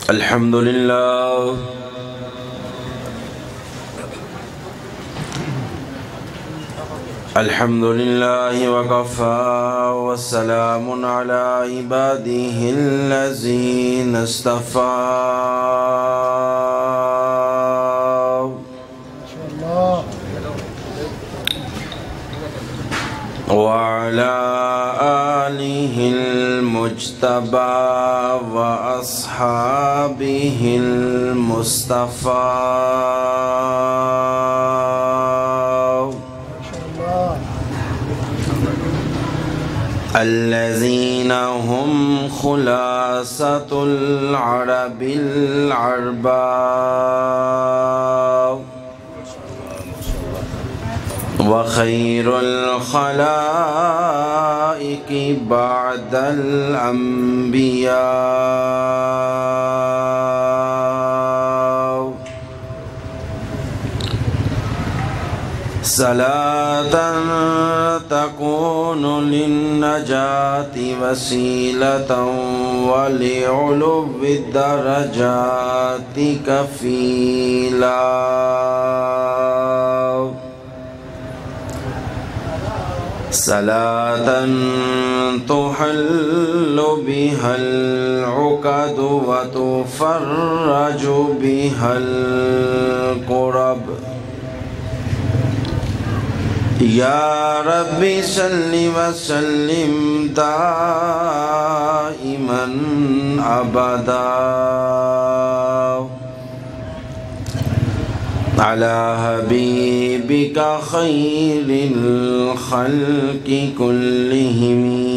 الحمد لله الحمد لله وكفى وسلام على عباده الذين اصطفى وعلى آله المجتبى وأصحابه المصطفى الذين هم خلاصة العرب العرباء وخير الخلائق بعد الأنبياء صلاة تكون للنجاة وسيلة ولعلو الدرجات كفيلا صلاة تحل بها العقد وتفرج بها الكرب يا رب صل وسلم دائما أبدا على حبيبك خير الخلق كلهم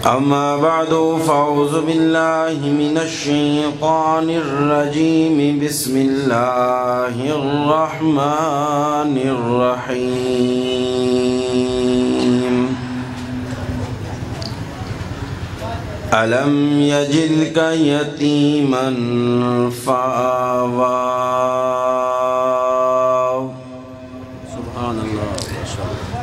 أما بعد فأعوذ بالله من الشيطان الرجيم بسم الله الرحمن الرحيم ألم يجدك يتيما فآوى سبحان الله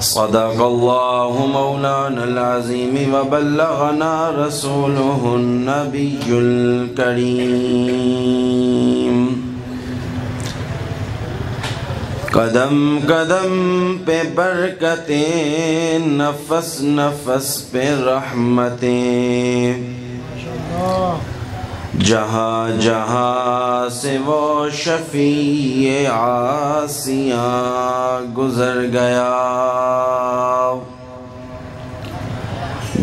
صدق الله مولانا العظيم وبلغنا رسوله النبي الكريم قدم قدم پہ برکتیں نفس نفس پہ رحمتیں جہاں جہاں سے وہ شفیع عاصیاں گزر گیا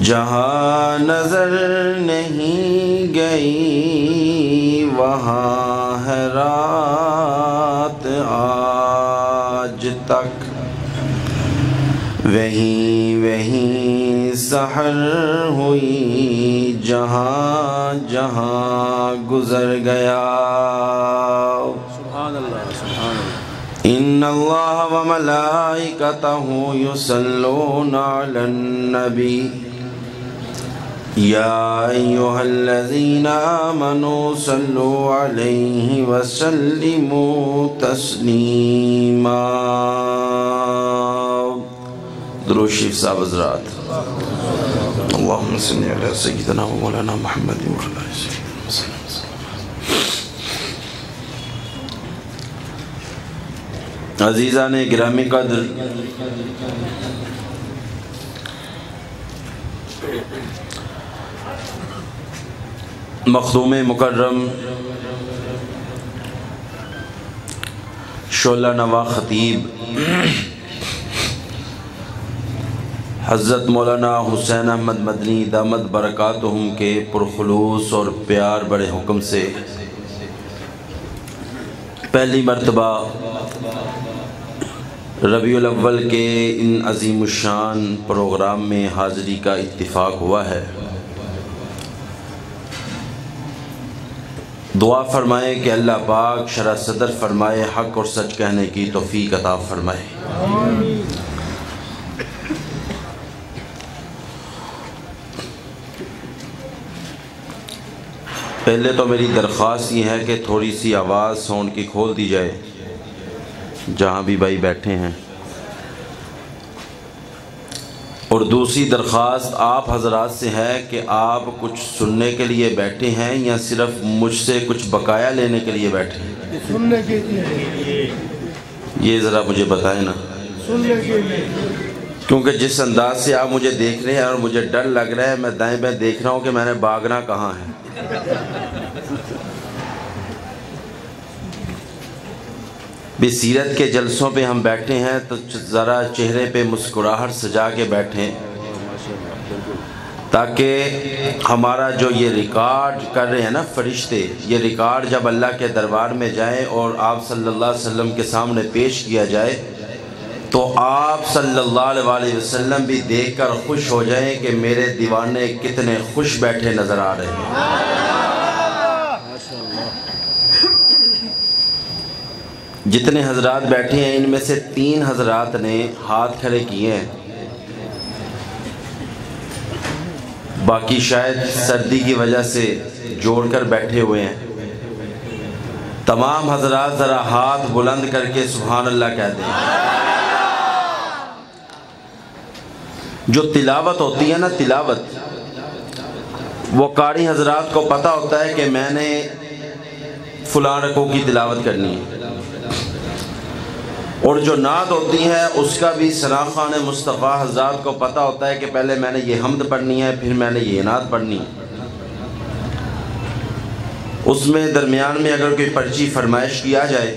جہاں نظر نہیں گئی وہاں ہے رات آج تک وہیں سحر ہوئی جہاں جہاں گزر گیا سبحان اللہ سبحان اللہ ان اللہ وملائکتہ یصلون علی النبی یا ایہا الذین آمنوا صلوا علیہ وسلموا تسلیما درود شریف صاحب حضرات اللہم صلی علی سیدنا و مولانا محمد و علی سیدنا عزیزان گرامی قدر مخدوم مکرم شعلہ نوا خطیب حضرت مولانا حسین احمد مدنی دامت برکاتہم کے پرخلوص اور پیار بڑے حکم سے پہلی مرتبہ ربیع الاول کے ان عظیم الشان پروگرام میں حاضری کا اتفاق ہوا ہے دعا فرمائے کہ اللہ پاک شرح صدر فرمائے حق اور سچ کہنے کی توفیق عطا فرمائے پہلے تو میری درخواست یہ ہے کہ تھوڑی سی آواز ساؤنڈ کی کھول دی جائے جہاں بھی بھائی بیٹھے ہیں اور دوسری درخواست آپ حضرات سے ہے کہ آپ کچھ سننے کے لیے بیٹھے ہیں یا صرف مجھ سے کچھ بقایا لینے کے لیے بیٹھے ہیں؟ سننے کے لیے۔ یہ ذرا مجھے بتائیں نا، سننے کے لیے، کیونکہ جس انداز سے آپ مجھے دیکھ رہے ہیں اور مجھے ڈر لگ رہا ہے، میں دائیں بائیں دیکھ رہا ہوں کہ میں نے بھاگنا کہاں ہے۔ بھی سیرت کے جلسوں پہ ہم بیٹھے ہیں تو ذرا چہرے پہ مسکراہٹ سجا کے بیٹھیں، تاکہ ہمارا جو یہ ریکارڈ کر رہے ہیں نا فرشتے، یہ ریکارڈ جب اللہ کے دربار میں جائے اور آپ صلی اللہ علیہ وسلم کے سامنے پیش کیا جائے تو آپ صلی اللہ علیہ وسلم بھی دیکھ کر خوش ہو جائیں کہ میرے دیوانے کتنے خوش بیٹھے نظر آ رہے ہیں۔ جتنے حضرات بیٹھے ہیں ان میں سے 3 حضرات نے ہاتھ کھڑے کیے ہیں، باقی شاید سردی کی وجہ سے جوڑ کر بیٹھے ہوئے ہیں۔ تمام حضرات ذرا ہاتھ بلند کر کے سبحان اللہ کہہ دیں۔ جو تلاوت ہوتی ہے نا، تلاوت، وہ قاری حضرات کو پتہ ہوتا ہے کہ میں نے فلاں رکوع کی تلاوت کرنی ہے، اور جو نعت ہوتی ہے اس کا بھی ثنا خوان مصطفیٰ حضرات کو پتہ ہوتا ہے کہ پہلے میں نے یہ حمد پڑھنی ہے، پھر میں نے یہ نعت پڑھنی ہے۔ اس میں درمیان میں اگر کوئی پرچی فرمائش کیا جائے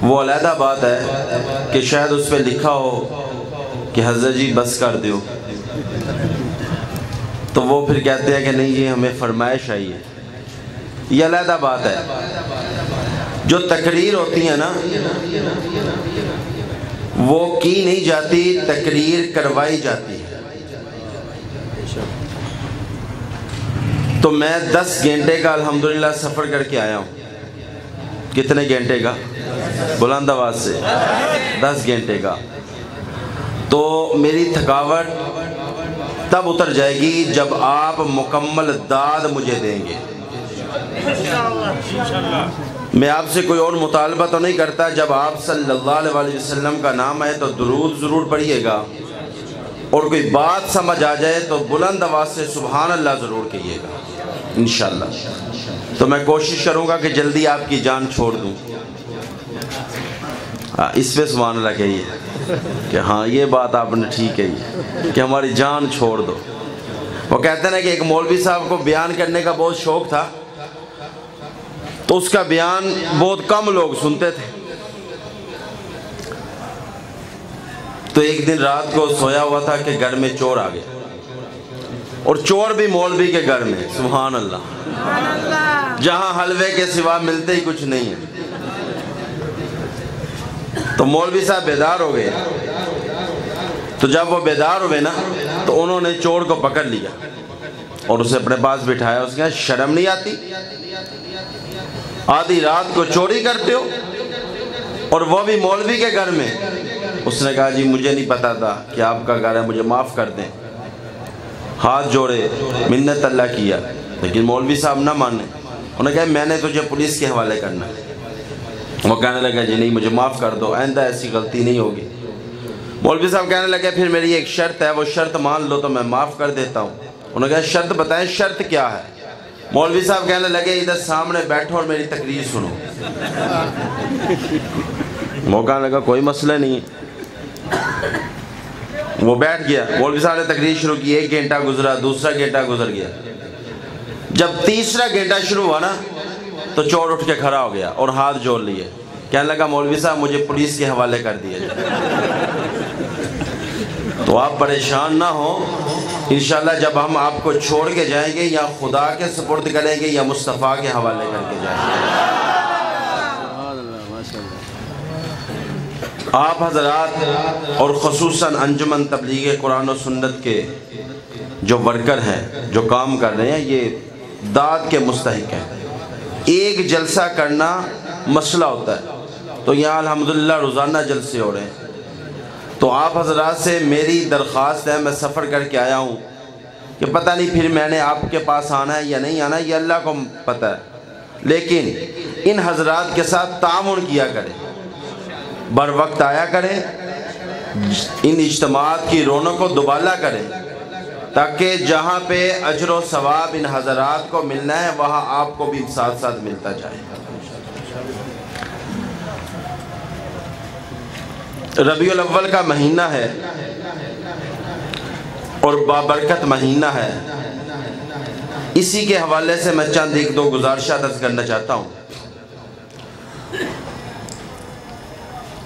وہ علیحدہ بات ہے کہ شاید اس پہ لکھا ہو کہ حضرت جی بس کر دیو، تو وہ پھر کہتے ہیں کہ نہیں یہ ہمیں فرمائش آئی ہے، یہ علیحدہ بات ہے۔ جو تقریر ہوتی ہے نا وہ کی نہیں جاتی، تقریر کروائی جاتی ہے۔ تو میں 10 گھنٹے کا الحمدللہ سفر کر کے آیا ہوں۔ کتنے گھنٹے کا؟ بلند آواز سے 10 گھنٹے کا۔ تو میری تھکاوٹ تب اتر جائے گی جب آپ مکمل داد مجھے دیں گے۔ میں آپ سے کوئی اور مطالبہ تو نہیں کرتا، جب آپ صلی اللہ علیہ وسلم کا نام آئے تو درود ضرور پڑھیے گا، اور کوئی بات سمجھ آ جائے تو بلند آواز سے سبحان اللہ ضرور کہیے گا انشاءاللہ۔ تو میں کوشش کروں گا کہ جلدی آپ کی جان چھوڑ دوں۔ اس پہ سبحان اللہ کہیے کہ ہاں یہ بات آپ نے ٹھیک کہی کہ ہماری جان چھوڑ دو۔ وہ کہتے ہیں کہ ایک مولوی صاحب کو بیان کرنے کا بہت شوق تھا، تو اس کا بیان بہت کم لوگ سنتے تھے۔ تو ایک دن رات کو سویا ہوا تھا کہ گھر میں چور آ گیا، اور چور بھی مولوی کے گھر میں، سبحان اللہ، جہاں حلوے کے سوا ملتے ہی کچھ نہیں ہے۔ تو مولوی صاحب بیدار ہو گئے، تو جب وہ بیدار ہوئے نا تو انہوں نے چور کو پکڑ لیا اور اسے اپنے پاس بٹھایا۔ اس نے کہا شرم نہیں آتی، آدھی رات کو چوری کرتے ہو، اور وہ بھی مولوی کے گھر میں۔ اس نے کہا جی مجھے نہیں پتا تھا کہ آپ کا گھر ہے، مجھے معاف کر دیں۔ ہاتھ جوڑے، منت اللہ کیا، لیکن مولوی صاحب نہ مانے۔ انہوں نے کہا میں نے تجھے پولیس کے حوالے کرنا ہے۔ وہ کہنے لگا جی نہیں مجھے معاف کر دو، آئندہ ایسی غلطی نہیں ہوگی۔ مولوی صاحب کہنے لگے پھر میری ایک شرط ہے، وہ شرط مان لو تو میں معاف کر دیتا ہوں۔ انہوں نے کہا شرط بتائیں، شرط کیا ہے؟ مولوی صاحب کہنے لگے ادھر سامنے بیٹھو اور میری تقریر سنو۔ وہ کہنے لگا کوئی مسئلہ نہیں ہے۔ وہ بیٹھ گیا، مولوی صاحب نے تقریر شروع کی۔ 1 گھنٹہ گزرا، دوسرا گھنٹہ گزر گیا۔ جب تیسرا گھنٹہ شروع ہوا نا تو چور اٹھ کے کھڑا ہو گیا اور ہاتھ جوڑ لیے، کہنے لگا مولوی صاحب مجھے پولیس کے حوالے کر دیا جائے۔ تو آپ پریشان نہ ہوں، انشاءاللہ جب ہم آپ کو چھوڑ کے جائیں گے یا خدا کے سپرد کریں گے یا مصطفیٰ کے حوالے کر کے جائیں گے۔ آپ حضرات اور خصوصاً انجمن تبلیغ قرآن و سنت کے جو ورکر ہیں، جو کام کر رہے ہیں، یہ داد کے مستحق ہیں۔ ایک جلسہ کرنا مسئلہ ہوتا ہے، تو یہاں الحمدللہ روزانہ جلسے ہو رہے ہیں۔ تو آپ حضرات سے میری درخواست ہے، میں سفر کر کے آیا ہوں کہ پتہ نہیں پھر میں نے آپ کے پاس آنا ہے یا نہیں آنا، یہ اللہ کو پتہ ہے، لیکن ان حضرات کے ساتھ تعاون کیا کریں، بر وقت آیا کریں، ان اجتماعات کی رونق کو دوبالا کریں، تاکہ جہاں پہ اجر و ثواب ان حضرات کو ملنا ہے وہاں آپ کو بھی ساتھ ساتھ ملتا جائے۔ ربیع الاول کا مہینہ ہے اور بابرکت مہینہ ہے، اسی کے حوالے سے میں چند ایک دو گزارشات عرض کرنا چاہتا ہوں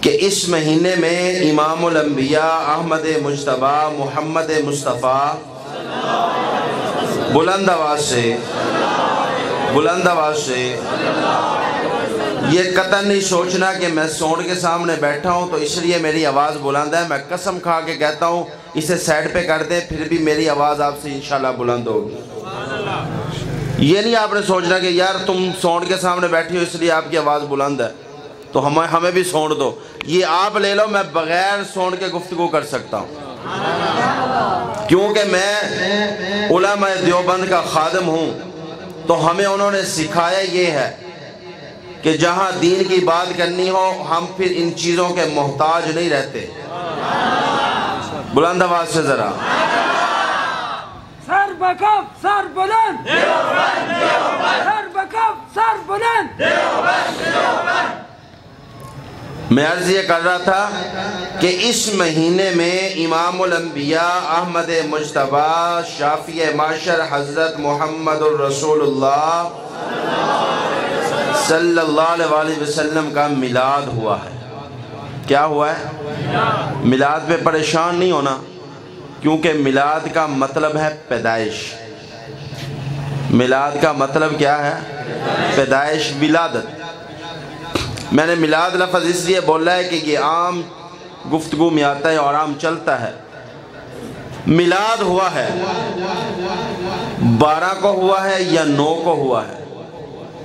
کہ اس مہینے میں امام الانبیاء احمد مجتبی محمد مصطفیٰ بلند آواز سے یہ قطعاً نہیں سوچنا کہ میں سونڈ کے سامنے بیٹھا ہوں تو اس لیے میری آواز بلند ہے۔ میں قسم کھا کے کہتا ہوں اسے سائڈ پہ کر دیں پھر بھی میری آواز آپ سے انشاءاللہ بلند ہوگی۔ یہ نہیں آپ نے سوچنا کہ یار تم سونڈ کے سامنے بیٹھی ہو اس لیے آپ کی آواز بلند ہے تو ہمیں بھی سونڈ دو، یہ آپ لے لو، میں بغیر سونڈ کے گفتگو کر سکتا ہوں، کیونکہ میں علماء دیوبند کا خادم ہوں تو ہمیں انہوں نے سکھایا یہ ہے کہ جہاں دین کی بات کرنی ہو ہم پھر ان چیزوں کے محتاج نہیں رہتے۔ بلند آواز سے ذرا سر بکف سر بلند، سر بکف سر بلند۔ میں عرض یہ کر رہا تھا کہ اس مہینے میں امام الانبیاء احمد مجتبی شافی معاشر حضرت محمد الرسول اللہ صلی اللہ علیہ وسلم کا میلاد ہوا ہے۔ کیا ہوا ہے؟ میلاد پہ پریشان نہیں ہونا، کیونکہ میلاد کا مطلب ہے پیدائش۔ میلاد کا مطلب کیا ہے؟ پیدائش، ولادت۔ میں نے میلاد لفظ اس لیے بولا ہے کہ یہ عام گفتگو میں آتا ہے اور عام چلتا ہے۔ میلاد ہوا ہے، 12 کو ہوا ہے یا 9 کو ہوا ہے،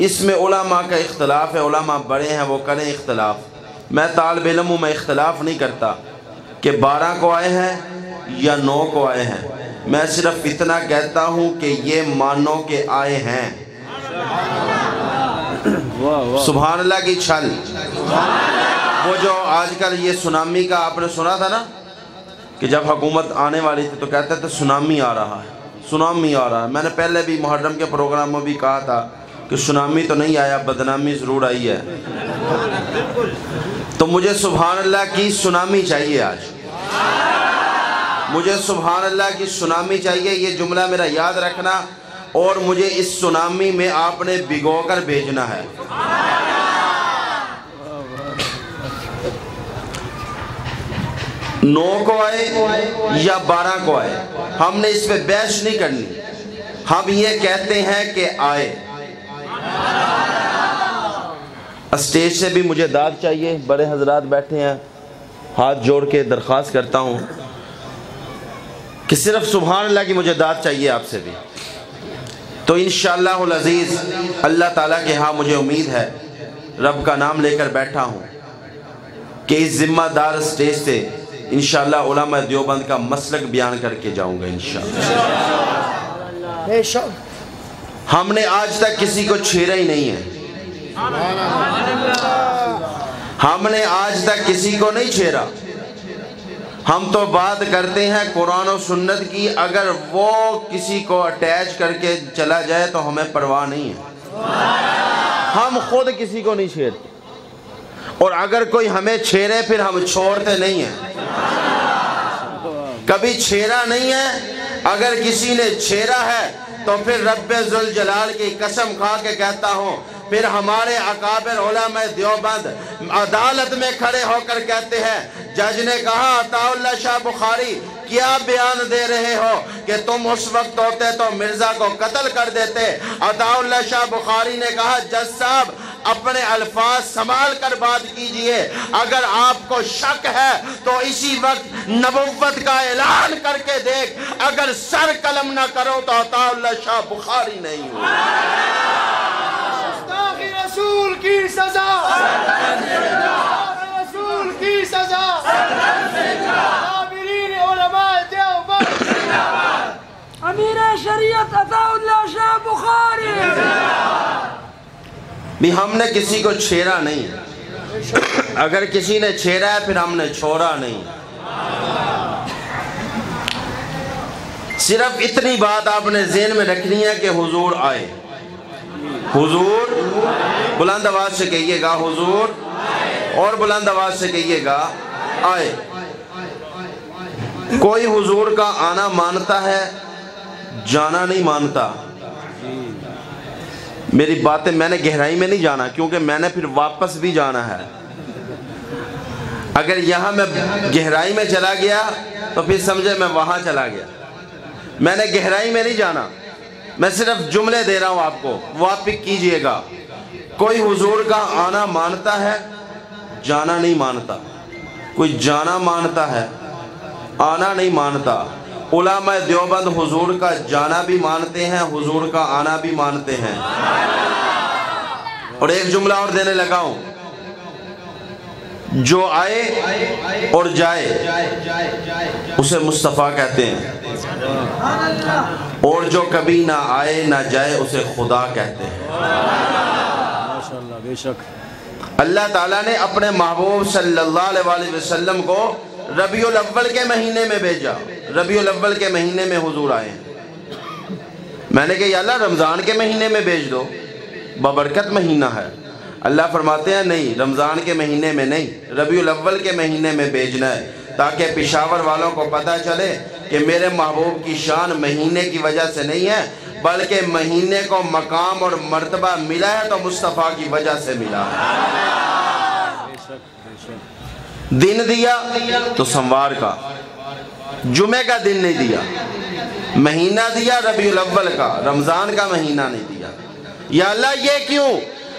اس میں علماء کا اختلاف ہے، علماء بڑے ہیں وہ کریں اختلاف، میں طالب علم ہوں، میں اختلاف نہیں کرتا کہ 12 کو آئے ہیں یا 9 کو آئے ہیں، میں صرف اتنا کہتا ہوں کہ یہ مانو کہ آئے ہیں۔ سبحان اللہ کی چھل۔ وہ جو آج کل یہ سونامی کا آپ نے سنا تھا نا کہ جب حکومت آنے والی تھی تو کہتے تھے سونامی آ رہا ہے، سونامی آ رہا ہے۔ میں نے پہلے بھی محرم کے پروگرام میں بھی کہا تھا کہ سونامی تو نہیں آیا، بدنامی ضرور آئی ہے۔ تو مجھے سبحان اللہ کی سونامی چاہیے آج، مجھے سبحان اللہ کی سونامی چاہیے، یہ جملہ میرا یاد رکھنا، اور مجھے اس سونامی میں آپ نے بھگو کر بھیجنا ہے۔ 9 کو آئے یا 12 کو آئے، ہم نے اس پہ بحث نہیں کرنی، ہم یہ کہتے ہیں کہ آئے۔ اسٹیج سے بھی مجھے داد چاہیے، بڑے حضرات بیٹھے ہیں، ہاتھ جوڑ کے درخواست کرتا ہوں کہ صرف سبحان اللہ کی مجھے داد چاہیے آپ سے بھی۔ تو انشاءاللہ العزیز اللہ تعالیٰ کے ہاں مجھے امید ہے، رب کا نام لے کر بیٹھا ہوں کہ اس ذمہ دار اسٹیج سے انشاءاللہ علماء دیوبند کا مسلک بیان کر کے جاؤں گا انشاءاللہ۔ ہم نے آج تک کسی کو چھیڑا ہی نہیں ہے، ہم نے آج تک کسی کو نہیں چھیڑا، ہم تو بات کرتے ہیں قرآن و سنت کی، اگر وہ کسی کو اٹیچ کر کے چلا جائے تو ہمیں پرواہ نہیں ہے، ہم خود کسی کو نہیں چھیڑتے، اور اگر کوئی ہمیں چھیڑے پھر ہم چھوڑتے نہیں ہیں، کبھی چھیڑا نہیں ہے۔ اگر کسی نے چھیڑا ہے تو پھر رب ذوالجلال کی قسم کھا کے کہتا ہوں، پھر ہمارے اکابر علماء دیوبند عدالت میں کھڑے ہو کر کہتے ہیں، جج نے کہا عطا اللہ شاہ بخاری کیا بیان دے رہے ہو کہ تم اس وقت ہوتے تو مرزا کو قتل کر دیتے۔ عطا اللہ شاہ بخاری نے کہا جج صاحب اپنے الفاظ سنبھال کر بات کیجئے، اگر آپ کو شک ہے تو اسی وقت نبوت کا اعلان کر کے دیکھ، اگر سر قلم نہ کرو تو عطا اللہ شاہ بخاری نہیں ہو۔ رسول کی سزا، رسول کی سزا، عابرین علماء دیوبند، امیر شریعت عطا اللہ شاہ بخاری۔ بھی ہم نے کسی کو چھیڑا نہیں، اگر کسی نے چھیڑا ہے پھر ہم نے چھوڑا نہیں۔ صرف اتنی بات آپ نے ذہن میں رکھنی ہے کہ حضور آئے. حضور بلند آواز سے کہیے گا حضور, اور بلند آواز سے کہیے گا آئے. کوئی حضور کا آنا مانتا ہے, جانا نہیں مانتا. میری باتیں میں نے گہرائی میں نہیں جانا, کیونکہ میں نے پھر واپس بھی جانا ہے. اگر یہاں میں گہرائی میں چلا گیا تو پھر سمجھے میں وہاں چلا گیا. میں نے گہرائی میں نہیں جانا, میں صرف جملے دے رہا ہوں آپ کو, وہ آپ پک کیجئے گا. کوئی حضور کا آنا مانتا ہے, جانا نہیں مانتا. کوئی جانا مانتا ہے, آنا نہیں مانتا. علماء دیوبند حضور کا جانا بھی مانتے ہیں, حضور کا آنا بھی مانتے ہیں. اور ایک جملہ اور دینے لگا ہوں, جو آئے اور جائے اسے مصطفیٰ کہتے ہیں, اور جو کبھی نہ آئے نہ جائے اسے خدا کہتے ہیں. ماشاءاللہ, بے شک. اللہ تعالیٰ نے اپنے محبوب صلی اللہ علیہ وسلم کو ربیع الاول کے مہینے میں بھیجا. ربیع الاول کے مہینے میں حضور آئے ہیں. میں نے کہا یا اللہ رمضان کے مہینے میں بھیج دو, بابرکت مہینہ ہے. اللہ فرماتے ہیں نہیں, رمضان کے مہینے میں نہیں, ربیع الاول کے مہینے میں بھیجنا ہے, تاکہ پشاور والوں کو پتہ چلے کہ میرے محبوب کی شان مہینے کی وجہ سے نہیں ہے, بلکہ مہینے کو مقام اور مرتبہ ملا ہے تو مصطفیٰ کی وجہ سے ملا ہے. دن دیا تو سموار کا, جمعے کا دن نہیں دیا. مہینہ دیا ربیع الاول کا, رمضان کا مہینہ نہیں دیا. یا اللہ یہ کیوں؟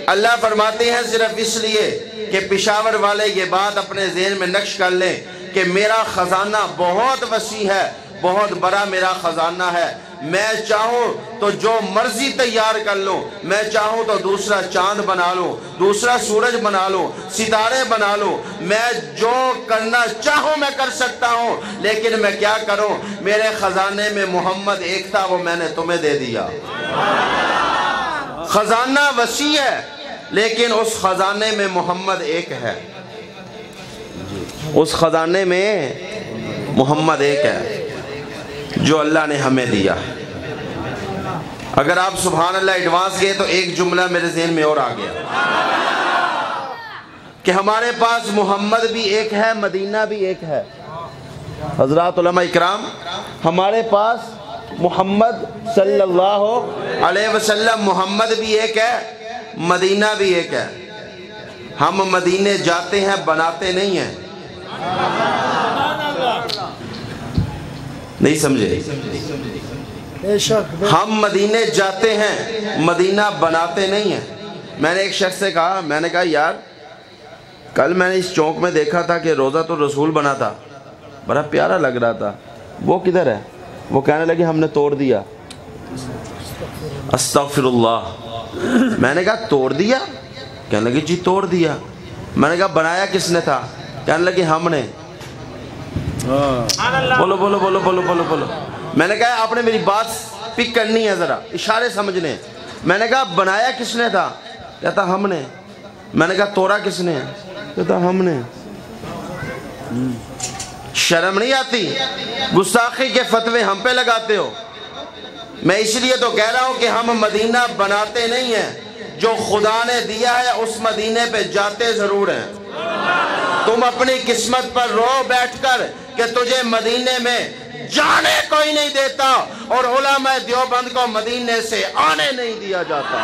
اللہ فرماتے ہیں صرف اس لیے کہ پشاور والے یہ بات اپنے ذہن میں نقش کر لیں کہ میرا خزانہ بہت وسیع ہے, بہت بڑا میرا خزانہ ہے. میں چاہوں تو جو مرضی تیار کر لوں, میں چاہوں تو دوسرا چاند بنا لوں, دوسرا سورج بنا لوں, ستارے بنا لوں, میں جو کرنا چاہوں میں کر سکتا ہوں. لیکن میں کیا کروں, میرے خزانے میں محمد ایک تھا, وہ میں نے تمہیں دے دیا. خزانہ وسیع ہے لیکن اس خزانے میں محمد ایک ہے. اس خزانے میں محمد ایک ہے جو اللہ نے ہمیں دیا. اگر آپ سبحان اللہ ایڈوانس گئے تو ایک جملہ میرے ذہن میں اور آ گیا کہ ہمارے پاس محمد بھی ایک ہے, مدینہ بھی ایک ہے. حضرات علماء اکرام, ہمارے پاس محمد صلی اللہ علیہ وسلم محمد بھی ایک ہے, مدینہ بھی ایک ہے. ہم مدینے جاتے ہیں, بناتے نہیں ہیں. نہیں سمجھے؟ ہم مدینے جاتے ہیں, مدینہ بناتے نہیں ہیں. میں نے ایک شخص سے کہا, میں نے کہا یار کل میں نے اس چوک میں دیکھا تھا کہ روضۃ الرسول بنا تھا, بڑا پیارا لگ رہا تھا, وہ کدھر ہے؟ وہ کہنے لگے ہم نے توڑ دیا. استغفر اللہ. میں نے کہا توڑ دیا؟ کہنے لگے جی توڑ دیا. میں نے کہا بنایا کس نے تھا؟ کہنے لگے ہم نے. بولو بولو بولو بولو بولو بولو. میں نے کہا آپ نے میری بات پک کرنی ہے, ذرا اشارے سمجھنے. میں نے کہا بنایا کس نے تھا؟ کہتا ہم نے. میں نے کہا توڑا کس نے؟ کہتا ہم نے. شرم نہیں آتی؟ گستاخی کے فتوے ہم پہ لگاتے ہو. میں اس لیے تو کہہ رہا ہوں کہ ہم مدینہ بناتے نہیں ہیں, جو خدا نے دیا ہے اس مدینے پہ جاتے ضرور ہیں. تم اپنی قسمت پر رو بیٹھ کر کہ تجھے مدینے میں جانے کوئی نہیں دیتا, اور علماء دیوبند کو مدینے سے آنے نہیں دیا جاتا.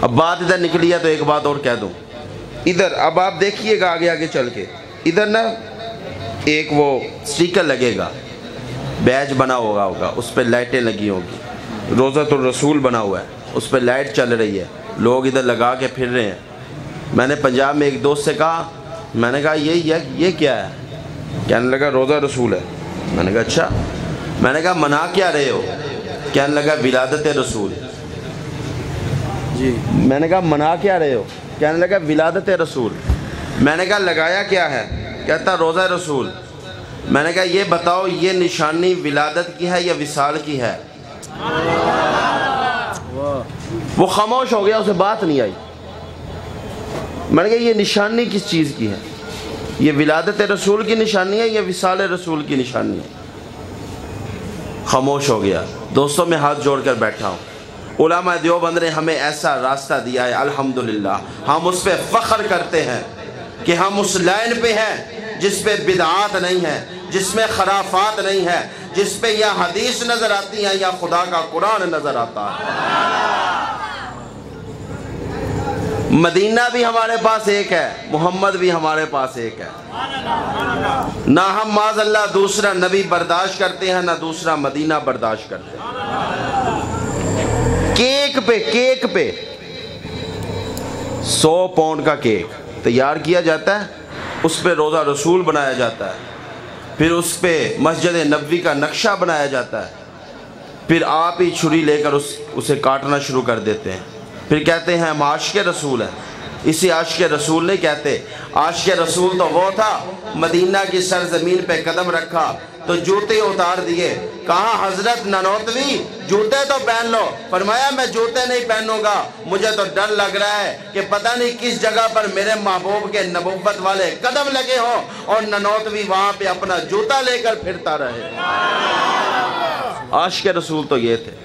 اب بات ادھر نکلی ہے تو ایک بات اور کہہ دوں. ادھر اب آپ دیکھیے گا آگے آگے چل کے, ادھر نا ایک وہ سٹیکر لگے گا, بیج بنا ہوگا, اس پہ لائٹیں لگی ہوگی, روضۃ الرسول بنا ہوا ہے, اس پہ لائٹ چل رہی ہے, لوگ ادھر لگا کے پھر رہے ہیں. میں نے پنجاب میں ایک دوست سے کہا, میں نے کہا یہ کیا ہے؟ کہنے لگا روضہ رسول ہے. میں نے کہا اچھا. میں نے کہا منا کیا رہے ہو؟ کہنے لگا ولادت رسول. جی. میں نے کہا منا کیا رہے ہو؟ کہنے لگا ولادت رسول. میں نے کہا لگایا کیا ہے؟ کہتا روضہ رسول. میں نے کہا یہ بتاؤ یہ نشانی ولادت کی ہے یا وصال کی ہے؟ وہ خاموش ہو گیا, اسے بات نہیں آئی. میں نے کہا یہ نشانی کس چیز کی ہے؟ یہ ولادت رسول کی نشانی ہے، یہ وصال رسول کی نشانی ہے۔ خاموش ہو گیا۔ دوستوں میں ہاتھ جوڑ کر بیٹھا ہوں، علماء دیوبند نے ہمیں ایسا راستہ دیا ہے، الحمدللہ ہم اس پہ فخر کرتے ہیں کہ ہم اس لائن پہ ہیں جس پہ بدعات نہیں ہے، جس میں خرافات نہیں ہے، جس پہ یا حدیث نظر آتی ہیں یا خدا کا قرآن نظر آتا ہے۔ مدینہ بھی ہمارے پاس ایک ہے، محمد بھی ہمارے پاس ایک ہے۔ نہ ہم معاذ اللہ دوسرا نبی برداشت کرتے ہیں، نہ دوسرا مدینہ برداشت کرتے ہیں۔ کیک پہ 100 پاؤنڈ کا کیک تیار کیا جاتا ہے، اس پہ روضہ رسول بنایا جاتا ہے، پھر اس پہ مسجد نبوی کا نقشہ بنایا جاتا ہے، پھر آپ ہی چھری لے کر اسے کاٹنا شروع کر دیتے ہیں، پھر کہتے ہیں ہم عاشق رسول ہیں۔ اسی عاشق رسول نہیں کہتے، عاشق رسول تو وہ تھا مدینہ کی سرزمین پہ قدم رکھا تو جوتے اتار دیے، کہا حضرت ننوتوی جوتے تو پہن لو، فرمایا میں جوتے نہیں پہنوں گا، مجھے تو ڈر لگ رہا ہے کہ پتہ نہیں کس جگہ پر میرے محبوب کے نبوت والے قدم لگے ہوں اور ننوتوی وہاں پہ اپنا جوتا لے کر پھرتا رہے۔ عاشق رسول تو یہ تھے۔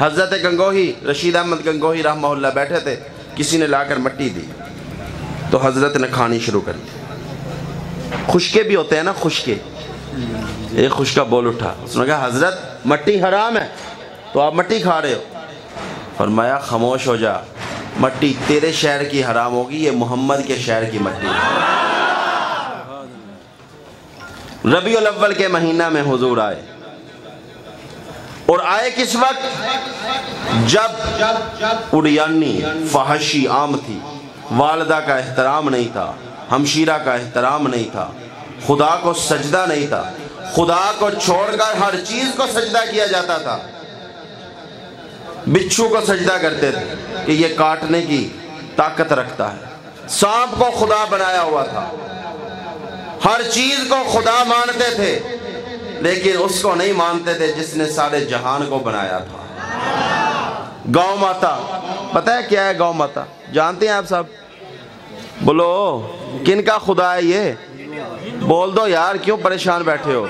حضرت گنگوہی رشید احمد گنگوہی رحمہ اللہ بیٹھے تھے، کسی نے لا کر مٹی دی تو حضرت نے کھانی شروع کر دی۔ خشکے بھی ہوتے ہیں نا، خشکے، ایک خشکا بول اٹھا، اس نے کہا حضرت مٹی حرام ہے تو آپ مٹی کھا رہے ہو۔ فرمایا خاموش ہو جا، مٹی تیرے شہر کی حرام ہوگی، یہ محمد کے شہر کی مٹی ہے۔ ربیع الاول کے مہینہ میں حضور آئے، اور آئے کس وقت؟ جب اڑیانی فحشی عام تھی، والدہ کا احترام نہیں تھا، ہمشیرہ کا احترام نہیں تھا، خدا کو سجدہ نہیں تھا، خدا کو چھوڑ کر ہر چیز کو سجدہ کیا جاتا تھا۔ بچھو کو سجدہ کرتے تھے کہ یہ کاٹنے کی طاقت رکھتا ہے، سانپ کو خدا بنایا ہوا تھا، ہر چیز کو خدا مانتے تھے، لیکن اس کو نہیں مانتے تھے جس نے سارے جہان کو بنایا تھا۔ گاؤں ماتا، پتہ ہے کیا ہے گاؤں ماتا؟ جانتے ہیں آپ صاحب؟ بولو کن کا خدا ہے یہ؟ بول دو یار، کیوں پریشان بیٹھے ہو؟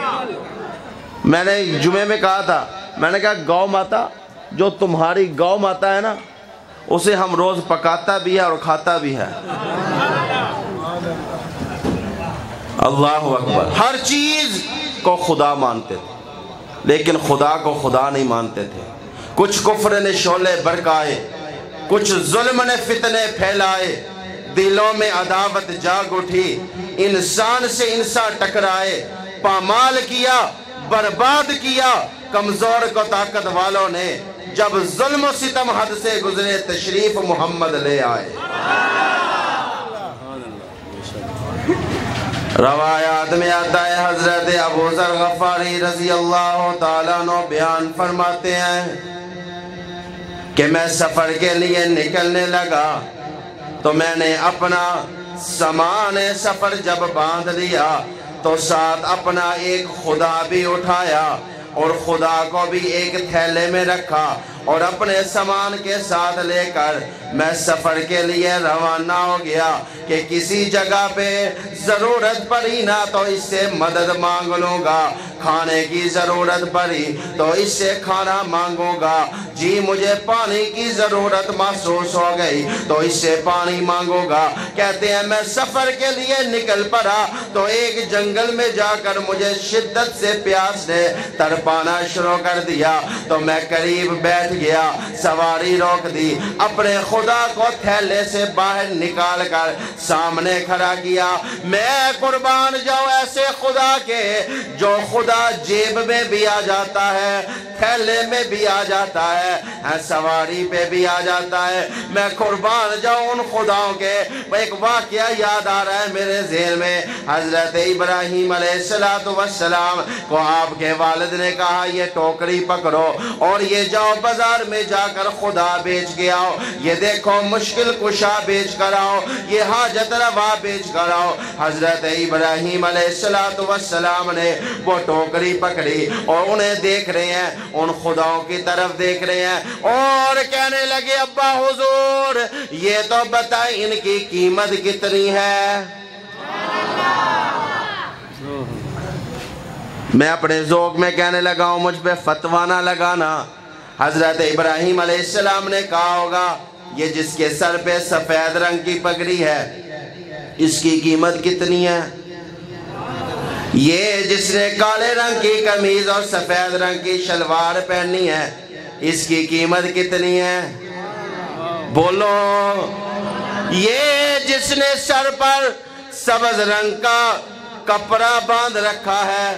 میں نے جمعے میں کہا تھا، میں نے کہا گاؤں ماتا جو تمہاری گاؤں ماتا ہے نا، اسے ہم روز پکاتا بھی ہے اور کھاتا بھی ہے۔ اللہ اکبر۔ ہر چیز کو خدا مانتے تھے لیکن خدا کو خدا نہیں مانتے تھے۔ کچھ کفر نے شعلے برقائے، کچھ ظلم نے فتنے پھیلائے، دلوں میں عداوت جاگ اٹھی، انسان سے انسان ٹکرائے، پامال کیا، برباد کیا کمزور کو طاقت والوں نے، جب ظلم و ستم حد سے گزرے تشریف محمد لے آئے۔ روایات میں آتا ہے حضرت ابو ذر غفاری رضی اللہ تعالیٰ عنہ بیان فرماتے ہیں کہ میں سفر کے لیے نکلنے لگا تو میں نے اپنا سامان سفر جب باندھ لیا تو ساتھ اپنا ایک خدا بھی اٹھایا اور خدا کو بھی ایک تھیلے میں رکھا اور اپنے سامان کے ساتھ لے کر میں سفر کے لیے روانہ ہو گیا کہ کسی جگہ پہ ضرورت پڑی نہ تو اس سے مدد مانگ لوں گا، کھانے کی ضرورت پڑی تو اس سے کھانا مانگوں گا، جی مجھے پانی کی ضرورت محسوس ہو گئی تو اس سے پانی مانگوں گا۔ کہتے ہیں میں سفر کے لیے نکل پڑا تو ایک جنگل میں جا کر مجھے شدت سے پیاس نے تڑپانا شروع کر دیا تو میں قریب بیٹھ گیا، سواری روک دی، اپنے خدا کو تھیلے سے باہر نکال کر سامنے کھڑا کیا۔ میں قربان جاؤں ایسے خدا کے جو خدا جیب میں بھی آ جاتا ہے، تھیلے میں بھی آ جاتا ہے، سواری پہ بھی آ جاتا ہے۔ میں قربان جاؤں ان خداؤں کے۔ ایک واقعہ یاد آ رہا ہے میرے ذہن میں، حضرت ابراہیم علیہ السلام کو آپ کے والد نے کہا یہ ٹوکری پکڑو اور یہ جاؤ بازار میں جا کر خدا بیچ کے آؤ، یہ دیکھو مشکل کشا بیچ کر آؤ، یہ حاجت روا بیچ کر آؤ۔ حضرت ابراہیم علیہ السلام نے وہ ٹوکری پکڑی اور انہیں دیکھ رہے ہیں، ان خداؤں کی طرف دیکھ رہے ہیں اور کہنے لگے ابا حضور یہ تو بتائیں ان کی قیمت کتنی ہے؟ میں اپنے ذوق میں کہنے لگا ہوں مجھ پہ فتویٰ نہ لگانا۔ حضرت ابراہیم علیہ السلام نے کہا ہوگا یہ جس کے سر پہ سفید رنگ کی پگڑی ہے اس کی قیمت کتنی ہے؟ یہ جس نے کالے رنگ کی قمیض اور سفید رنگ کی شلوار پہنی ہے اس کی قیمت کتنی ہے؟ بولو۔ یہ جس نے سر پر سبز رنگ کا کپڑا باندھ رکھا ہے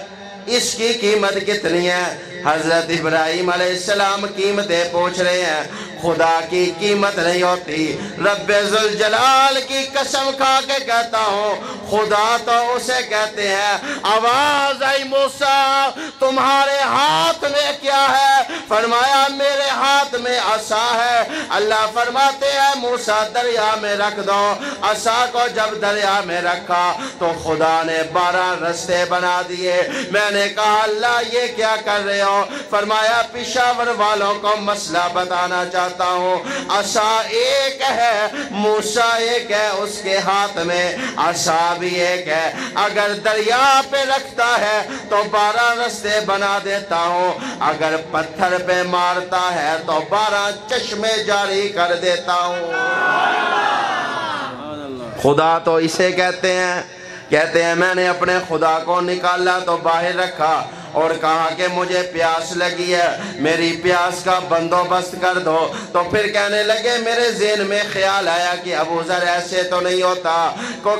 اس کی قیمت کتنی ہے؟ حضرت ابراہیم علیہ السلام قیمتیں پوچھ رہے ہیں۔ خدا کی قیمت نہیں ہوتی۔ رب ذوالجلال کی قسم کھا کے کہتا ہوں خدا تو اسے کہتے ہیں آواز آئی موسیٰ تمہارے ہاتھ میں کیا ہے؟ فرمایا میرے ہاتھ میں عصا ہے۔ اللہ فرماتے ہیں موسیٰ دریا میں رکھ دو۔ عصا کو جب دریا میں رکھا تو خدا نے 12 رستے بنا دیے۔ میں نے کہا اللہ یہ کیا کر رہے ہو؟ فرمایا پشاور والوں کو مسئلہ بتانا چاہتا ہوں۔ عصا ایک ہے، موسیٰ ایک ہے، اس کے ہاتھ میں عصا بھی ایک ہے۔ اگر دریا پہ رکھتا ہے تو 12 رستے بنا دیتا ہوں، اگر پتھر پہ مارتا ہے تو 12 چشمے جاری کر دیتا ہوں۔ خدا تو اسے کہتے ہیں میں نے اپنے خدا کو نکالا تو باہر رکھا اور کہا کہ مجھے پیاس لگی ہے، میری پیاس کا بندوبست کر دو۔ تو پھر کہنے لگے میرے ذہن میں خیال آیا کہ ابو ذر ایسے تو نہیں ہوتا،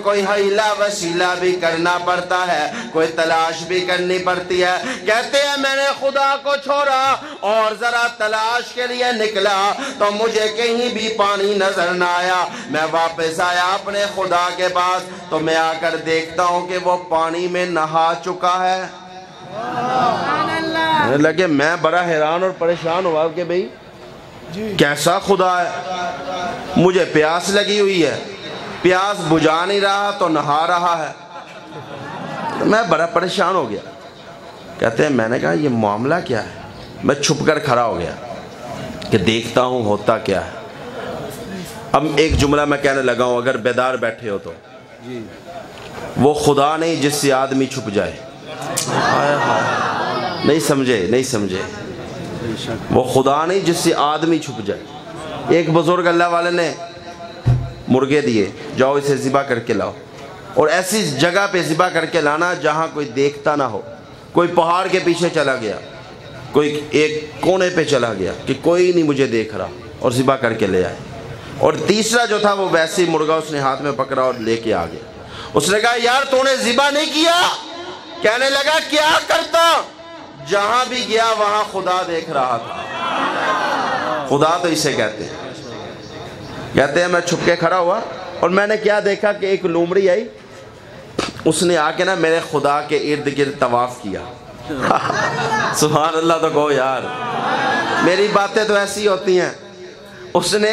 کوئی حیلہ وسیلہ بھی کرنا پڑتا ہے، کوئی تلاش بھی کرنی پڑتی ہے۔ کہتے ہیں میں نے خدا کو چھوڑا اور ذرا تلاش کے لیے نکلا تو مجھے کہیں بھی پانی نظر نہ آیا۔ میں واپس آیا اپنے خدا کے پاس تو میں آ کر دیکھتا ہوں کہ وہ پانی میں نہا چکا ہے۔ لگے میں بڑا حیران اور پریشان ہوا کہ بھئی کیسا خدا ہے؟ مجھے پیاس لگی ہوئی ہے، پیاس بجھا نہیں رہا تو نہا رہا ہے۔ میں بڑا پریشان ہو گیا۔ کہتے ہیں میں نے کہا یہ معاملہ کیا ہے؟ میں چھپ کر کھڑا ہو گیا کہ دیکھتا ہوں ہوتا کیا ہے۔ اب ایک جملہ میں کہنے لگا ہوں اگر بیدار بیٹھے ہو تو وہ خدا نہیں جس سے آدمی چھپ جائے۔ نہیں سمجھے وہ خدا نہیں جس سے آدمی چھپ جائے۔ ایک بزرگ اللہ والے نے مرغے دیے، جاؤ اسے ذبح کر کے لاؤ، اور ایسی جگہ پہ ذبح کر کے لانا جہاں کوئی دیکھتا نہ ہو۔ کوئی پہاڑ کے پیچھے چلا گیا، کوئی ایک کونے پہ چلا گیا کہ کوئی نہیں مجھے دیکھ رہا، اور ذبح کر کے لے آئے۔ اور تیسرا جو تھا وہ ویسے مرغا اس نے ہاتھ میں پکڑا اور لے کے آ گیا۔ اس نے کہا یار تو نے ذبح نہیں کیا؟ کہنے لگا کیا کرتا؟ جہاں بھی گیا وہاں خدا دیکھ رہا تھا۔ خدا تو اسے کہتے ہیں میں چھپ کے کھڑا ہوا اور میں نے کیا دیکھا کہ ایک لومڑی آئی، اس نے آ کے نا میرے خدا کے ارد گرد طواف کیا۔ سبحان اللہ تو کہو یار، میری باتیں تو ایسی ہوتی ہیں۔ اس نے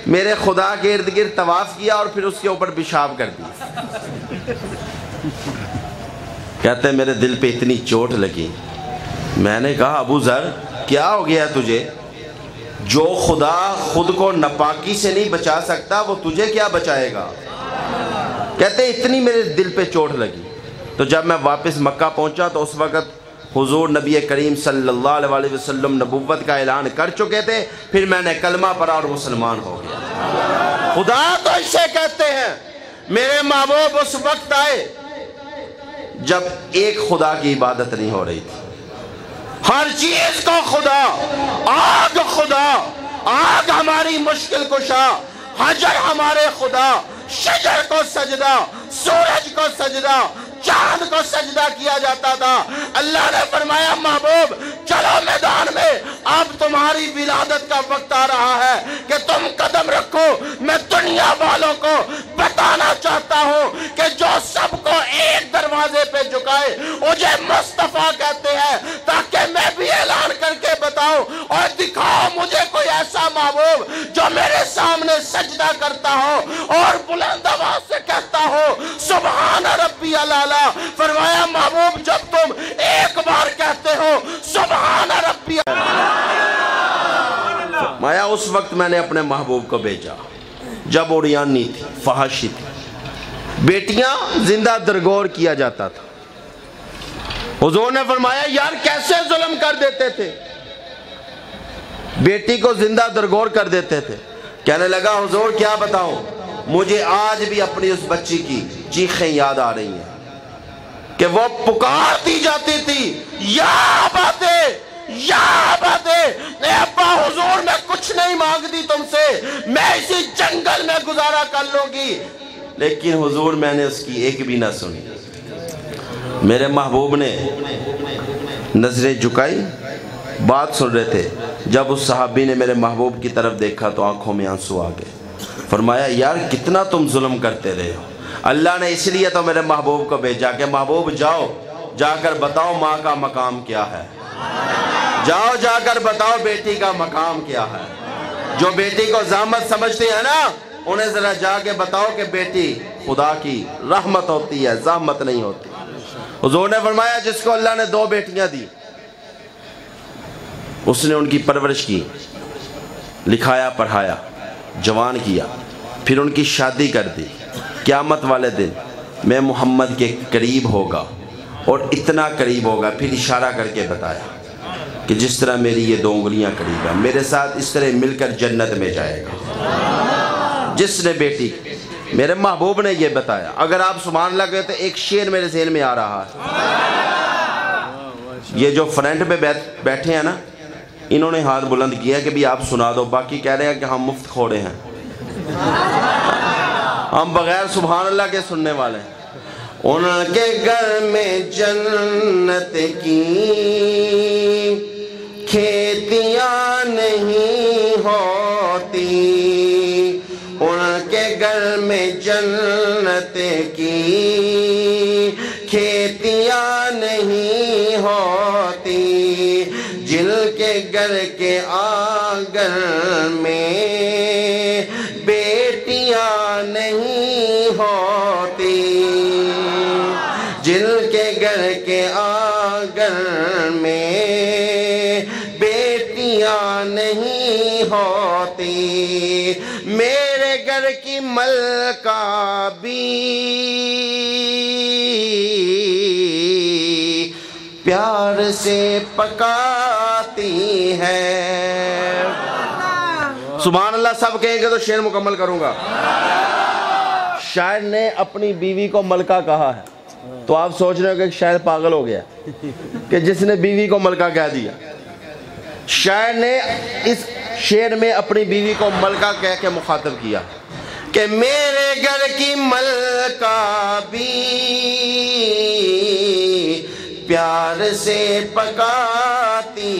میرے خدا کے ارد گرد طواف کیا اور پھر اس کے اوپر پیشاب کر دی۔ کہتے ہیں میرے دل پہ اتنی چوٹ لگی۔ میں نے کہا ابو ذر کیا ہو گیا تجھے؟ جو خدا خود کو ناپاکی سے نہیں بچا سکتا وہ تجھے کیا بچائے گا؟ کہتے ہیں اتنی میرے دل پہ چوٹ لگی۔ تو جب میں واپس مکہ پہنچا تو اس وقت حضور نبی کریم صلی اللہ علیہ وسلم نبوت کا اعلان کر چکے تھے۔ پھر میں نے کلمہ پڑھا اور مسلمان ہو گیا۔ خدا تو اسے کہتے ہیں۔ میرے محبوب اس وقت آئے جب ایک خدا کی عبادت نہیں ہو رہی تھی، ہر چیز کو خدا، آگ ہماری مشکل کشا، حجر ہمارے خدا، شجر کو سجدہ، سورج کو سجدہ، چاند کو سجدہ کیا جاتا تھا۔ اللہ نے فرمایا محبوب چلو میدان میں، اب تمہاری ولادت کا وقت آ رہا ہے کہ تم قدم رکھو۔ میں دنیا والوں کو بتانا چاہتا ہوں کہ جو سب کو ایک دروازے پہ جھکائے مجھے مصطفیٰ کہتے ہیں، تاکہ میں بھی اعلان کر کے بتاؤں اور دکھاؤ مجھے کوئی ایسا محبوب جو میرے سامنے سجدہ کرتا ہو اور بلند آواز سے کہتا ہو سبحان ربی الاعلیٰ۔ فرمایا محبوب جب تم ایک بار کہتے ہو سبحان ربی مایا، اس وقت میں نے اپنے محبوب کو بھیجا جب عریان نہیں تھی، فحاشی تھی، بیٹیاں زندہ درگور کیا جاتا تھا، حضور نے فرمایا یار کیسے ظلم کر دیتے تھے، بیٹی کو زندہ درگور کر دیتے تھے۔ کہنے لگا حضور کیا بتاؤں، مجھے آج بھی اپنی اس بچی کی چیخیں یاد آ رہی ہیں کہ وہ پکارتی جاتی تھی یا باتیں یا باتیں، اے ابا حضور میں کچھ نہیں مانگتی تم سے، میں اسی جنگل میں گزارا کر لوں گی، لیکن حضور میں نے اس کی ایک بھی نہ سنی۔ میرے محبوب نے نظریں جھکائی، بات سن رہے تھے، جب اس صحابی نے میرے محبوب کی طرف دیکھا تو آنکھوں میں آنسو آ گئے۔ فرمایا یار کتنا تم ظلم کرتے رہے ہو، اللہ نے اس لیے تو میرے محبوب کو بھیجا کہ محبوب جاؤ جا کر بتاؤ ماں کا مقام کیا ہے، جاؤ جا کر بتاؤ بیٹی کا مقام کیا ہے۔ جو بیٹی کو زحمت سمجھتے ہیں نا انہیں ذرا جا کے بتاؤ کہ بیٹی خدا کی رحمت ہوتی ہے، زحمت نہیں ہوتی۔ حضور نے فرمایا جس کو اللہ نے 2 بیٹیاں دی، اس نے ان کی پرورش کی، لکھایا پڑھایا، جوان کیا، پھر ان کی شادی کر دی، قیامت والے دن میں محمد کے قریب ہوگا اور اتنا قریب ہوگا، پھر اشارہ کر کے بتایا کہ جس طرح میری یہ 2 انگلیاں قریب ہیں، میرے ساتھ اس طرح مل کر جنت میں جائے گا۔ جس نے بیٹی، میرے محبوب نے یہ بتایا۔ اگر آپ سبحان اللہ کہتے ایک شعر میرے ذہن میں آ رہا ہے، یہ جو فرنٹ پہ بیٹھے ہیں نا انہوں نے ہاتھ بلند کیا کہ بھی آپ سنا دو، باقی کہہ رہے ہیں کہ ہم مفت کھوڑے ہیں، ہم بغیر سبحان اللہ کے سننے والے ہیں۔ ان کے گھر میں جنت کی کھیتیاں نہیں ہوتی، ان کے گھر میں جنت کی کھیتیاں نہیں ہوتی، جن کے گھر کے آنگن میں بیٹیاں نہیں ہوتی، جن کے گھر کے آنگن میں بیٹیاں نہیں ہوتی، میرے گھر کی ملکہ بھی پیار سے پکاتی ہے۔ سبحان اللہ سب کہیں گے تو شعر مکمل کروں گا۔ شاعر نے اپنی بیوی کو ملکہ کہا ہے تو آپ سوچ رہے ہو کہ شاعر پاگل ہو گیا کہ جس نے بیوی کو ملکہ کہہ دیا۔ شاعر نے اس شعر میں اپنی بیوی کو ملکہ کہہ کے مخاطب کیا کہ میرے گھر کی ملکہ بھی پیار سے پکاتی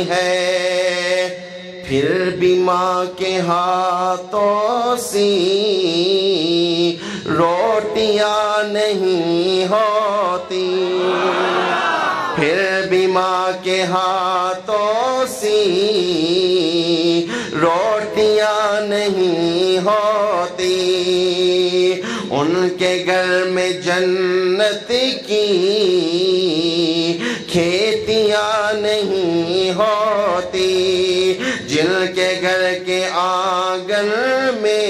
ہے، پھر بھی ماں کے ہاتھوں سی روٹیاں نہیں ہوتی، پھر بھی ماں کے ہاتھوں سی روٹیاں نہیں ہوتی، ان کے گھر میں جنت کی کھیتیاں نہیں ہوتی، جن کے گھر کے آنگن میں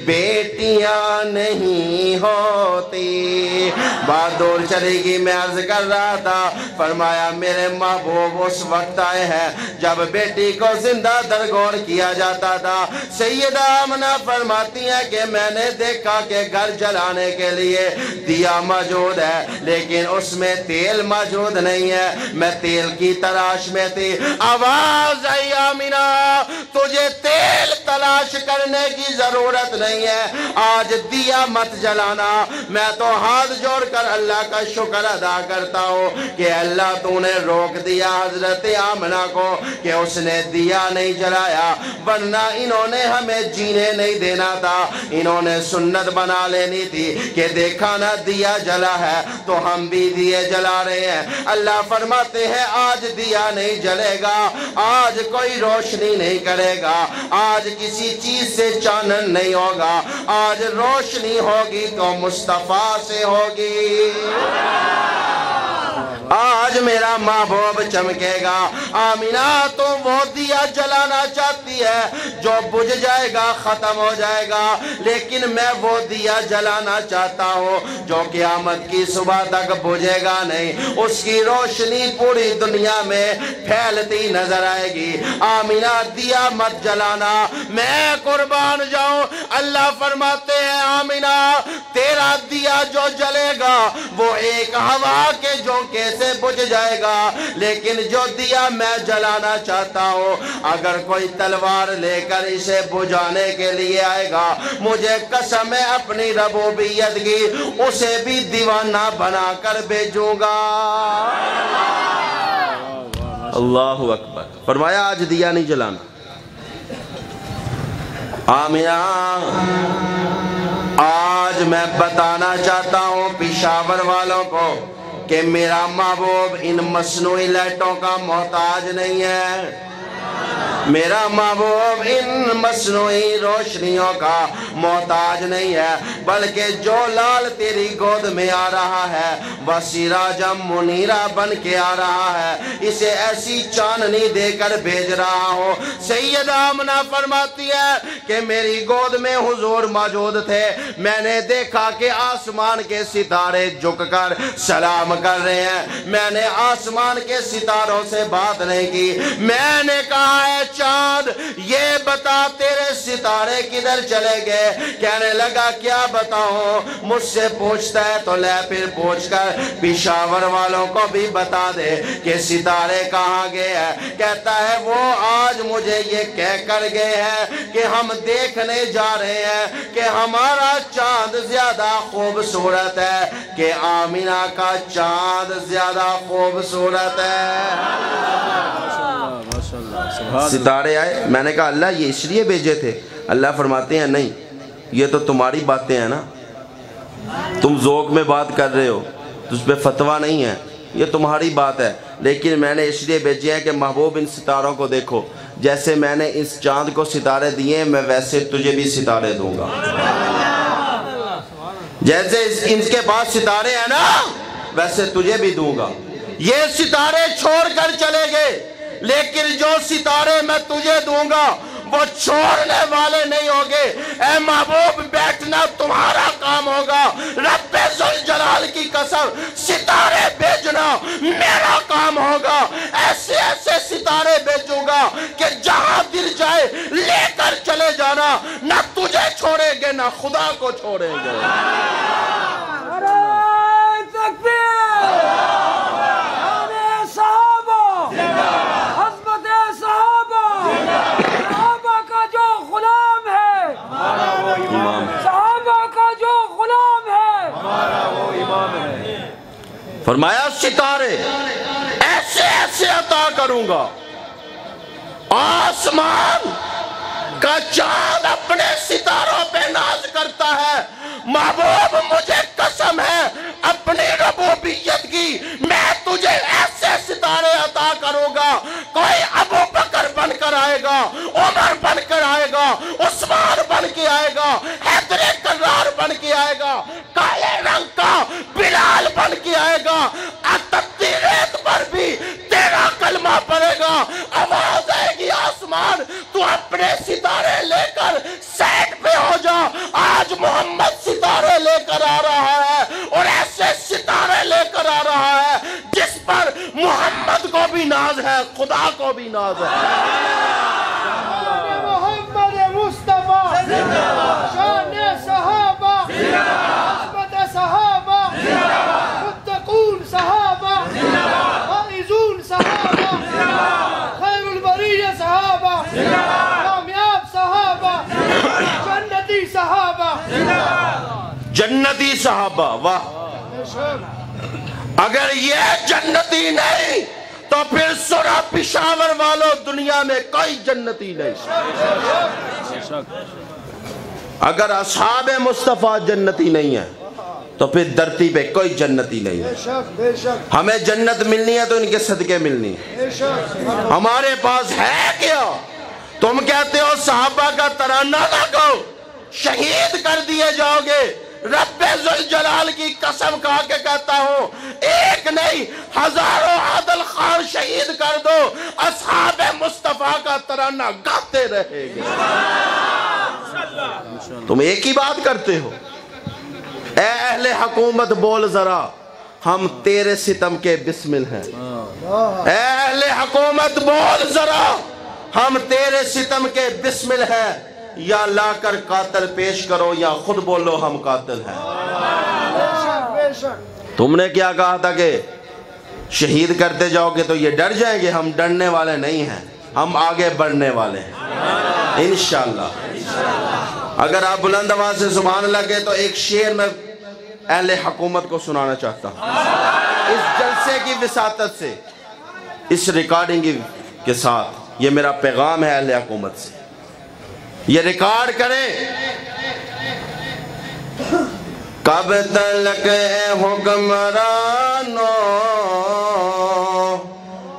بیٹیاں نہیں ہوتی۔ بات دور چلے گی، میں عرض کر رہا تھا، فرمایا میرے محبوب اس وقت آئے ہیں جب بیٹی کو زندہ درگور کیا جاتا تھا۔ سیدہ آمنہ فرماتی ہیں کہ میں نے دیکھا کہ گھر جلانے کے لیے دیا موجود ہے لیکن اس میں تیل موجود نہیں ہے، میں تیل کی تلاش میں تھی۔ آواز آئی آمنہ تجھے تیل تلاش کرنے کی ضرورت نہیں ہے، آج دیا مت جلانا۔ میں تو ہاتھ جوڑ کر اللہ کا شکر ادا کرتا ہوں کہ اللہ تو نے روک دیا حضرت آمنہ کو کہ اس نے دیا نہیں جلایا، ورنہ انہوں نے ہمیں جینے نہیں دینا تھا، انہوں نے سنت بنا لینی تھی کہ دیکھا نہ دیا جلا ہے تو ہم بھی دیے جلا رہے ہیں۔ اللہ فرماتے ہیں آج دیا نہیں جلے گا، آج کوئی روشنی نہیں کرے گا، آج کسی چیز سے چانن نہیں ہوگا، آج روشنی ہوگی تو مصطفیٰ سے ہوگی۔ آج میرا میرا محبوب چمکے گا۔ آمینہ تو وہ دیا جلانا چاہتی ہے جو بجھ جائے گا، ختم ہو جائے گا، لیکن میں وہ دیا جلانا چاہتا ہوں جو قیامت کی صبح تک بجھے گا نہیں، اس کی روشنی پوری دنیا میں پھیلتی نظر آئے گی۔ آمینہ دیا مت جلانا، میں قربان جاؤں۔ اللہ فرماتے ہیں آمینہ تیرا دیا جو جلے گا وہ ایک ہوا کے جھونکے سے بجھ جائے گا، لیکن جو دیا میں جلانا چاہتا ہوں اگر کوئی تلوار لے کر اسے بجھانے کے لیے آئے گا، مجھے قسم ہے اپنی ربوبیت کی اسے بھی دیوانہ بنا کر بھیجوں گا۔ اللہ اکبر۔ فرمایا آج دیا نہیں جلانا۔ آمینہ آج میں بتانا چاہتا ہوں پشاور والوں کو کہ میرا محبوب ان مصنوعی لائٹوں کا محتاج نہیں ہے، میرا محبوب ان مصنوعی روشنیوں کا محتاج نہیں ہے، بلکہ جو لال تیری گود میں آ رہا ہے وہ سراجم منیرہ بن کے آ رہا ہے، اسے ایسی چاندنی دے کر بھیج رہا ہوں۔ سیدہ آمنہ فرماتی ہے کہ میری گود میں حضور موجود تھے، میں نے دیکھا کہ آسمان کے ستارے جھک کر سلام کر رہے ہیں، میں نے آسمان کے ستاروں سے بات نہیں کی، میں نے کہا ہے چاند یہ بتا تیرے ستارے کدھر چلے گئے؟ کہنے لگا کیا بتاؤں، مجھ سے پوچھتا ہے تو لے پھر پوچھ کر پشاور والوں کو بھی بتا دے کہ ستارے کہاں گئے ہیں۔ کہتا ہے وہ آج مجھے یہ کہہ کر گئے ہیں کہ ہم دیکھنے جا رہے ہیں کہ ہمارا چاند زیادہ خوبصورت ہے کہ آمینہ کا چاند زیادہ خوبصورت ہے۔ ستارے آئے، میں نے کہا اللہ یہ اس لیے بھیجے تھے؟ اللہ فرماتے ہیں نہیں، یہ تو تمہاری باتیں ہیں نا، تم ذوق میں بات کر رہے ہو، اس پہ فتویٰ نہیں ہے، یہ تمہاری بات ہے، لیکن میں نے اس لیے بھیجے ہیں کہ محبوب ان ستاروں کو دیکھو، جیسے میں نے اس چاند کو ستارے دیے میں ویسے تجھے بھی ستارے دوں گا، جیسے ان کے پاس ستارے ہیں نا ویسے تجھے بھی دوں گا۔ یہ ستارے چھوڑ کر چلے گئے، لیکن جو ستارے میں تجھے دوں گا وہ چھوڑنے والے نہیں ہوگے۔ اے محبوب بیٹھنا تمہارا کام ہوگا، رب ذوالجلال کی قسم ستارے بھیجنا میرا کام ہوگا، ایسے ایسے ستارے بھیجوں گا کہ جہاں دل جائے لے کر چلے جانا، نہ تجھے چھوڑیں گے نہ خدا کو چھوڑیں گے۔ فرمایا ستارے ایسے ایسے عطا کروں گا، آسمان کا چاند اپنے ستاروں پہ ناز کرتا ہے، محبوب مجھے قسم ہے اپنی ربوبیت کی میں تجھے ایسے ستارے عطا کروں گا، کوئی ابو بکر بن کر آئے گا، عمر بن کر آئے گا، عثمان بن کے آئے گا، حیدر کرار بن کے آئے گا، کالے رنگ کا بلال بن کے آئے گا، تپتی ریت پر بھی تیرا کلمہ پڑے گا، آواز آئے گی آسمان تو اپنے ستارے لے کر سیٹ پہ ہو جا، آج محمد ستارے لے کر آ رہا ہے اور ایسے ستارے لے کر آ رہا ہے جس پر محمد کو بھی ناز ہے، خدا کو بھی ناز ہے۔ محمد مصطفیٰ شان صحابہ، عظمت صحابہ، متقون صحابہ، فائزون صحابہ، خیر البریہ صحابہ، کامیاب صحابہ، جنتی صحابہ، جنتی صحابہ، واہ! اگر یہ جنتی نہیں تو پھر سورہ پشاور والوں دنیا میں کوئی جنتی نہیں۔ اگر اصحاب مصطفیٰ جنتی نہیں ہے تو پھر دھرتی پہ کوئی جنتی نہیں ہے۔ ہمیں جنت ملنی ہے تو ان کے صدقے ملنی ہے۔ ہمارے پاس ہے کیا؟ تم کہتے ہو صحابہ کا ترانہ نہ گاؤ، شہید کر دیے جاؤ گے، رب ذوالجلال کی قسم کھا کے کہتا ہوں ایک نہیں ہزاروں عادل خان شہید کر دو اصحاب مصطفیٰ کا ترانہ گاتے رہے گے۔ تم ایک ہی بات کرتے ہو۔ اے اہل حکومت بول ذرا ہم تیرے ستم کے بسمل ہیں۔ اے اہل حکومت بول ذرا ہم تیرے ستم کے بسمل ہیں، یا لا کر قاتل پیش کرو یا خود بولو ہم قاتل ہیں۔ تم نے کیا کہا تھا کہ شہید کرتے جاؤ گے تو یہ ڈر جائیں گے؟ ہم ڈرنے والے نہیں ہیں، ہم آگے بڑھنے والے ہیں انشاءاللہ۔ اگر آپ بلند آواز سے سبحان اللہ کہے تو ایک شعر میں اہل حکومت کو سنانا چاہتا ہوں اس جلسے کی وساطت سے، اس ریکارڈنگ کے ساتھ۔ یہ میرا پیغام ہے اہل حکومت سے، یہ ریکارڈ کریں۔ کب تلک اے حکمرانو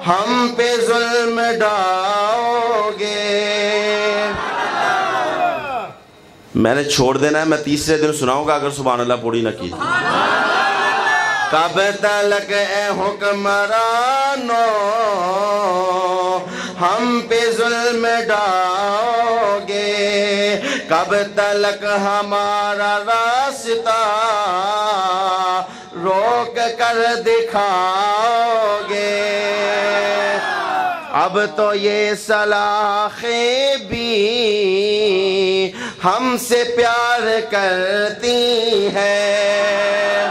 ہم پہ ظلم ڈاؤ گے؟ میں نے چھوڑ دینا ہے، میں تیسرے دن سناؤں گا اگر سبحان اللہ پوری نہ کی۔ کب تلک اے حکمرانو ہم پہ ظلم ڈاؤ گے؟ کب تلک ہمارا راستہ روک کر دکھاؤ گے؟ اب تو یہ سلاخیں بھی ہم سے پیار کرتی ہیں،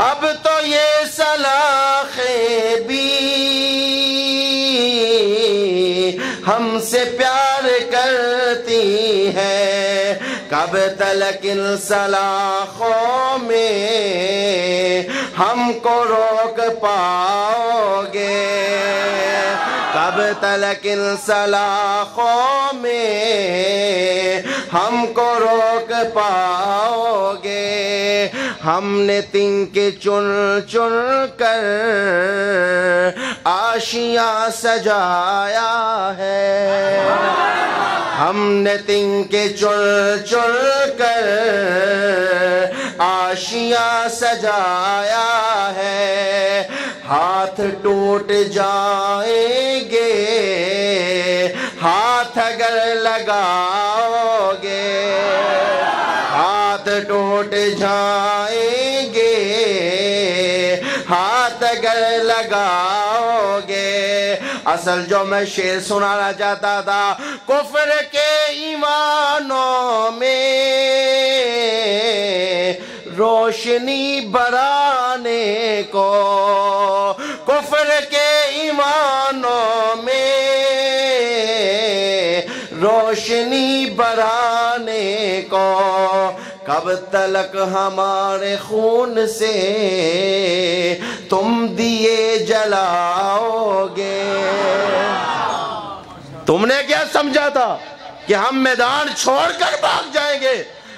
اب تو یہ سلاخیں بھی ہم سے پیار کرتی ہیں۔ کب تلک ان سلاخوں میں ہم کو روک پاؤ گے؟ کب تلک ان سلاخوں میں ہم کو روک پاؤ گے؟ ہم نے تنک چن چن کر آشیاں سجایا ہے، ہم نے تنک چن چن کر آشیاں سجایا ہے۔ ہاتھ ٹوٹ جائیں گے ہاتھ اگر لگاؤ گے، ہاتھ ٹوٹ جائیں گے ہاتھ اگر لگاؤ گے۔ اصل جو میں شعر سنانا چاہتا تھا، کفر کے ایمانوں میں روشنی برانے کو، کفر کے ایمانوں میں روشنی برانے کو۔ کب تلک ہمارے خون سے تم دیے جلاؤ گے؟ تم نے کیا سمجھا تھا کہ ہم میدان چھوڑ کر بھاگ جائیں گے؟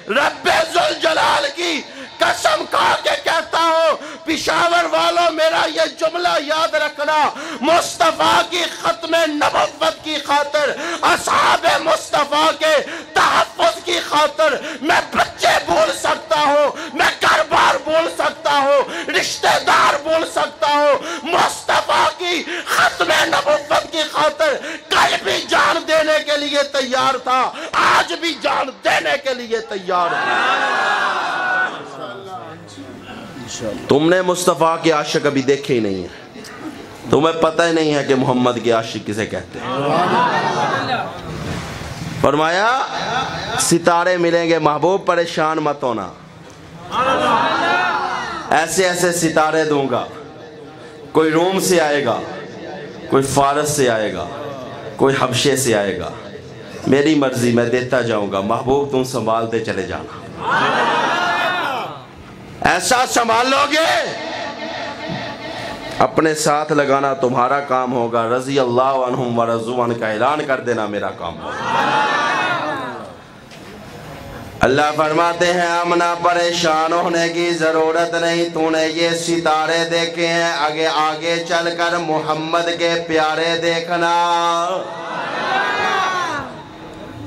رب ذوالجلال کی قسم کھا کے کہتا ہوں پشاور والوں میرا یہ جملہ یاد رکھنا، مصطفیٰ کی ختم نبوت کی خاطر، اصحاب مصطفیٰ کے تحفظ کی خاطر میں بچے بول سکتا ہوں، میں گھر بار بول سکتا ہوں، رشتہ دار بول سکتا ہوں، مصطفیٰ کی ختم نبوت کی خاطر کل بھی جان دینے کے لیے تیار تھا، آج بھی جان دینے کے لیے تیار ہے۔ تم نے مصطفیٰ کے عاشق ابھی دیکھے ہی نہیں ہیں، تمہیں پتہ ہی نہیں ہے کہ محمد کے عاشق کسے کہتے ہیں۔ فرمایا ستارے ملیں گے محبوب پریشان مت ہونا، ایسے ایسے ستارے دوں گا، کوئی روم سے آئے گا، کوئی فارس سے آئے گا، کوئی حبشے سے آئے گا، میری مرضی میں دیتا جاؤں گا، محبوب تم سنبھالتے چلے جانا۔ ایسا سنبھال لو گے اپنے ساتھ لگانا تمہارا کام ہوگا، رضی اللہ عنہم ورضوا عنہ کا اعلان کر دینا میرا کام ہوگا۔ اللہ فرماتے ہیں امنا پریشان ہونے کی ضرورت نہیں، تو نے یہ ستارے دیکھے ہیں، آگے آگے چل کر محمد کے پیارے دیکھنا۔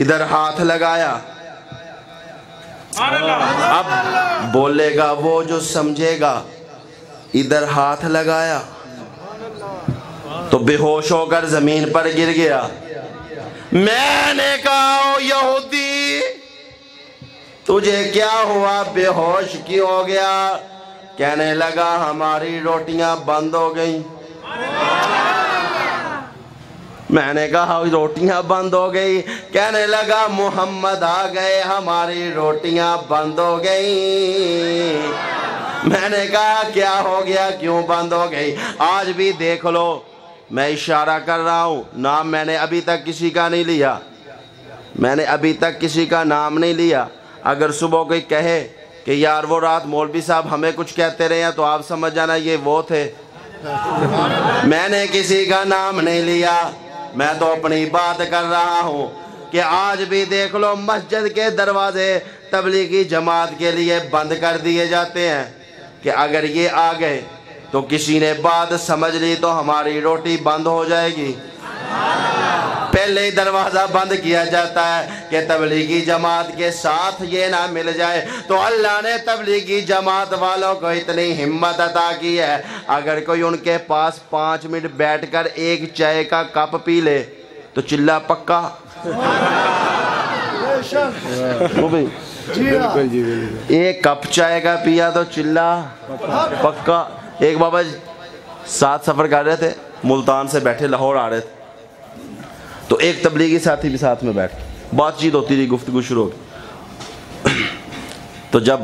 ادھر ہاتھ لگایا. اب بولے گا وہ جو سمجھے گا ادھر ہاتھ لگایا تو بے ہوش ہو کر زمین پر گر گیا. میں نے کہا او یہودی تجھے کیا ہوا, بے ہوش کیوں ہو گیا؟ کہنے لگا ہماری روٹیاں بند ہو گئیں. میں نے کہا روٹیاں بند ہو گئی. کہنے لگا محمد آ گئے ہماری روٹیاں بند ہو گئیں. میں نے کہا کیا ہو گیا, کیوں بند ہو گئی؟ آج بھی دیکھ لو میں اشارہ کر رہا ہوں, نام میں نے ابھی تک کسی کا نہیں لیا, میں نے ابھی تک کسی کا نام نہیں لیا. اگر صبح کوئی کہے کہ یار وہ رات مولوی صاحب ہمیں کچھ کہتے رہے ہیں تو آپ سمجھ جانا یہ وہ تھے. میں نے کسی کا نام نہیں لیا, میں تو اپنی بات کر رہا ہوں کہ آج بھی دیکھ لو مسجد کے دروازے تبلیغی جماعت کے لیے بند کر دیے جاتے ہیں کہ اگر یہ آ گئے تو کسی نے بات سمجھ لی تو ہماری روٹی بند ہو جائے گی. پہلے ہی دروازہ بند کیا جاتا ہے کہ تبلیغی جماعت کے ساتھ یہ نہ مل جائے. تو اللہ نے تبلیغی جماعت والوں کو اتنی ہمت عطا کی ہے, اگر کوئی ان کے پاس 5 منٹ بیٹھ کر ایک چائے کا کپ پی لے تو چلہ پکا. ایک کپ چائے کا پیا تو چلہ پکا. ایک بابا ساتھ سفر کر رہے تھے, ملتان سے بیٹھے لاہور آ رہے تھے, تو ایک تبلیغی ساتھی بھی ساتھ میں بیٹھ, بات چیت ہوتی رہی, گفتگو شروع ہو گئی. تو جب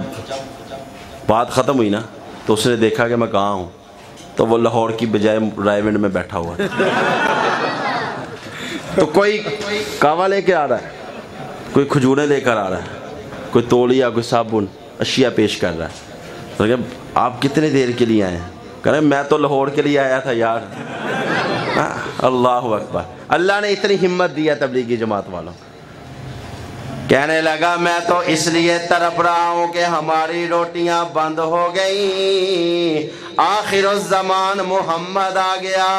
بات ختم ہوئی نا تو اس نے دیکھا کہ میں کہاں ہوں, تو وہ لاہور کی بجائے رائے ونڈ میں بیٹھا ہوا ہے. تو کوئی کعوہ لے کے آ رہا ہے, کوئی کھجوریں لے کر آ رہا ہے, کوئی تولیہ, کوئی صابن, اشیاء پیش کر رہا ہے. تو کہ آپ کتنے دیر کے لیے آئے ہیں؟ کہہ رہے میں تو لاہور کے لیے آیا تھا یار. اللہ اکبر, اللہ نے اتنی ہمت دی ہے تبلیغی جماعت والوں. کہنے لگا میں تو اس لیے تڑپ رہا ہوں کہ ہماری روٹیاں بند ہو گئیں, آخر الزمان محمد آ گیا,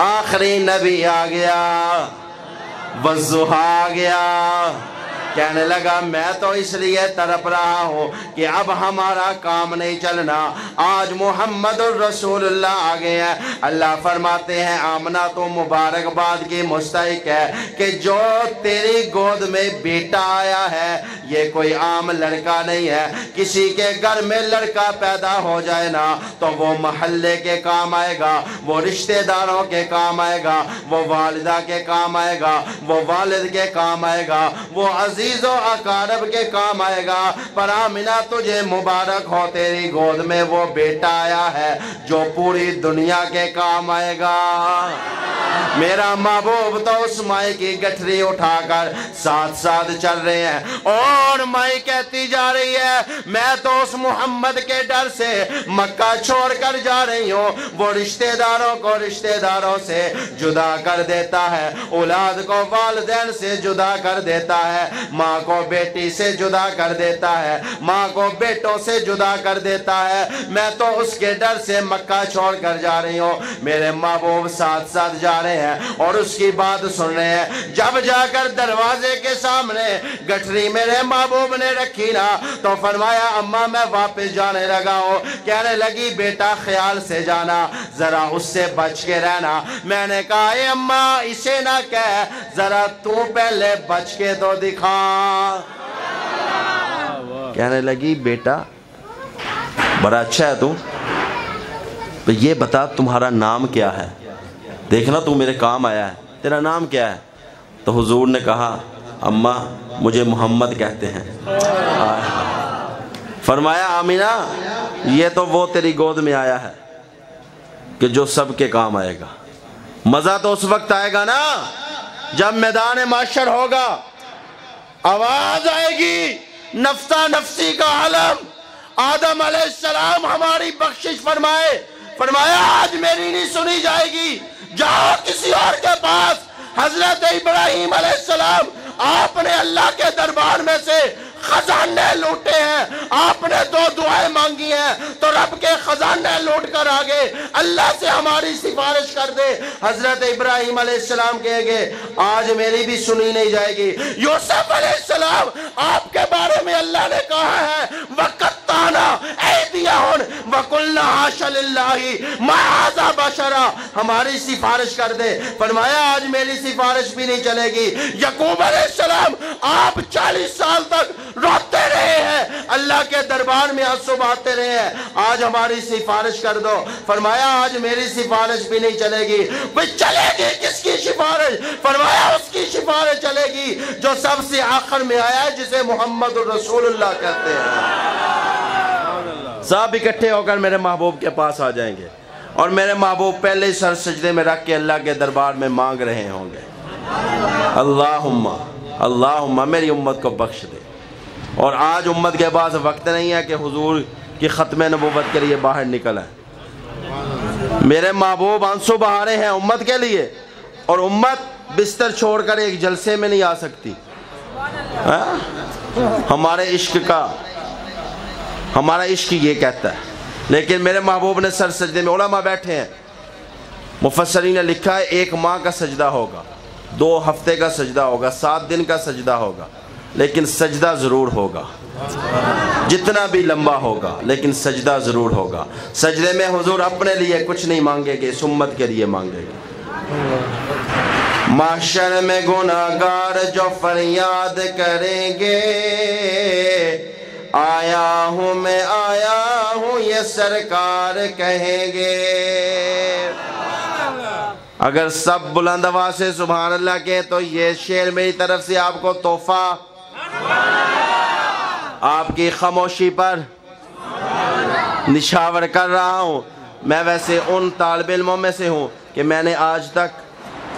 آخری نبی آ گیا, والضحیٰ آ گیا. کہنے لگا میں تو اس لیے تڑپ رہا ہوں کہ اب ہمارا کام نہیں چلنا, آج محمد الرسول اللہ آ گئے ہیں. اللہ فرماتے ہیں آمنہ تو مبارکباد کی مستحق ہے کہ جو تیری گود میں بیٹا آیا ہے یہ کوئی عام لڑکا نہیں ہے. کسی کے گھر میں لڑکا پیدا ہو جائے نا تو وہ محلے کے کام آئے گا, وہ رشتہ داروں کے کام آئے گا, وہ والدہ کے کام آئے گا, وہ والد کے کام آئے گا, وہ عزیز و اقارب کے کام آئے گا. پر آمنہ تجھے مبارک ہو, تیری گود میں وہ بیٹا آیا ہے جو پوری دنیا کے کام آئے گا. میرا محبوب تو اس مائی کی گٹھری اٹھا کر ساتھ ساتھ چل رہے ہیں, اور مائی کہتی جا رہی ہے میں تو اس محمد کے ڈر سے مکہ چھوڑ کر جا رہی ہوں. وہ رشتہ داروں کو رشتہ داروں سے جدا کر دیتا ہے, اولاد کو والدین سے جدا کر دیتا ہے, ماں کو بیٹی سے جدا کر دیتا ہے, ماں کو بیٹوں سے جدا کر دیتا ہے. میں تو اس کے ڈر سے مکہ چھوڑ کر جا رہی ہوں. میرے محبوب ساتھ ساتھ جا رہے ہیں اور اس کی بات سن رہے ہیں. جب جا کر دروازے کے سامنے گٹھری میرے محبوب نے رکھی نا تو فرمایا اماں میں واپس جانے لگا ہوں. کہنے لگی بیٹا خیال سے جانا, ذرا اس سے بچ کے رہنا. میں نے کہا اے اماں اسے نہ کہہ, ذرا تو پہلے بچ کے تو دکھا. کہنے لگی بیٹا بڑا اچھا ہے تو یہ بتا تمہارا نام کیا ہے, دیکھنا تو میرے کام آیا ہے, تیرا نام کیا ہے؟ تو حضور نے کہا اماں مجھے محمد کہتے ہیں. فرمایا آمینہ یہ تو وہ تیری گود میں آیا ہے کہ جو سب کے کام آئے گا. مزہ تو اس وقت آئے گا نا جب میدان معاشر ہوگا, آواز آئے گی نفسا نفسی کا عالم, آدم علیہ السلام ہماری بخشش فرمائے. فرمایا آج میری نہیں سنی جائے گی, جاؤ کسی اور کے پاس. حضرت ابراہیم علیہ السلام آپ نے اللہ کے دربار میں سے خزانے لوٹے ہیں, آپ نے 2 دعائیں مانگی ہیں تو رب کے خزانے لوٹ کر آگے اللہ سے ہماری سفارش کر دے۔ حضرت ابراہیم علیہ السلام کہے گے آج میری بھی سنی نہیں جائے گی۔ یوسف علیہ السلام آپ کے بارے میں اللہ نے کہا ہے وَقَطَّعْنَا أَيْدِيَهُمْ وَقُلْنَا حَاشَ لِلَّهِ مَا هَٰذَا بَشَرًا، ہماری سفارش کر دے۔ فرمایا آج میری سفارش بھی نہیں چلے گی۔ یعقوب علیہ السلام آپ 40 سال تک روتے رہے ہیں، اللہ کے دربار میں آنسو بہاتے رہے ہیں، آج ہماری سفارش کر دو۔ فرمایا آج میری سفارش بھی نہیں چلے گی۔ بھئی چلے گی کس کی سفارش؟ فرمایا اس کی سفارش چلے گی جو سب سے آخر میں آیا ہے، جسے محمد رسول اللہ کہتے ہیں۔ سب اکٹھے ہو کر میرے محبوب کے پاس آ جائیں گے اور میرے محبوب پہلے سر سجدے میں رکھ کے اللہ کے دربار میں مانگ رہے ہوں گے اللہم میری امت کو بخش دے۔ اور آج امت کے پاس وقت نہیں ہے کہ حضور کی ختم نبوت کے لیے باہر نکل ہے۔ میرے محبوب آنسو بہا رہے ہیں امت کے لیے، اور امت بستر چھوڑ کر ایک جلسے میں نہیں آ سکتی۔ ہمارا عشق یہ کہتا ہے، لیکن میرے محبوب نے سر سجدے میں، علماء بیٹھے ہیں، مفسرین نے لکھا ہے 1 ماہ کا سجدہ ہوگا، 2 ہفتے کا سجدہ ہوگا، 7 دن کا سجدہ ہوگا، لیکن سجدہ ضرور ہوگا، جتنا بھی لمبا ہوگا لیکن سجدہ ضرور ہوگا۔ سجدے میں حضور اپنے لیے کچھ نہیں مانگے گے، اس امت کے لیے مانگے گے۔ محشر میں گناہگار جو فریاد کریں گے، آیا ہوں میں آیا ہوں یہ سرکار کہیں گے۔ اگر سب بلند آواز سے سبحان اللہ کہیں تو یہ شعر میری طرف سے آپ کو تحفہ، آپ کی خاموشی پر نشاور کر رہا ہوں۔ میں ویسے ان طالب علموں میں سے ہوں کہ میں نے آج تک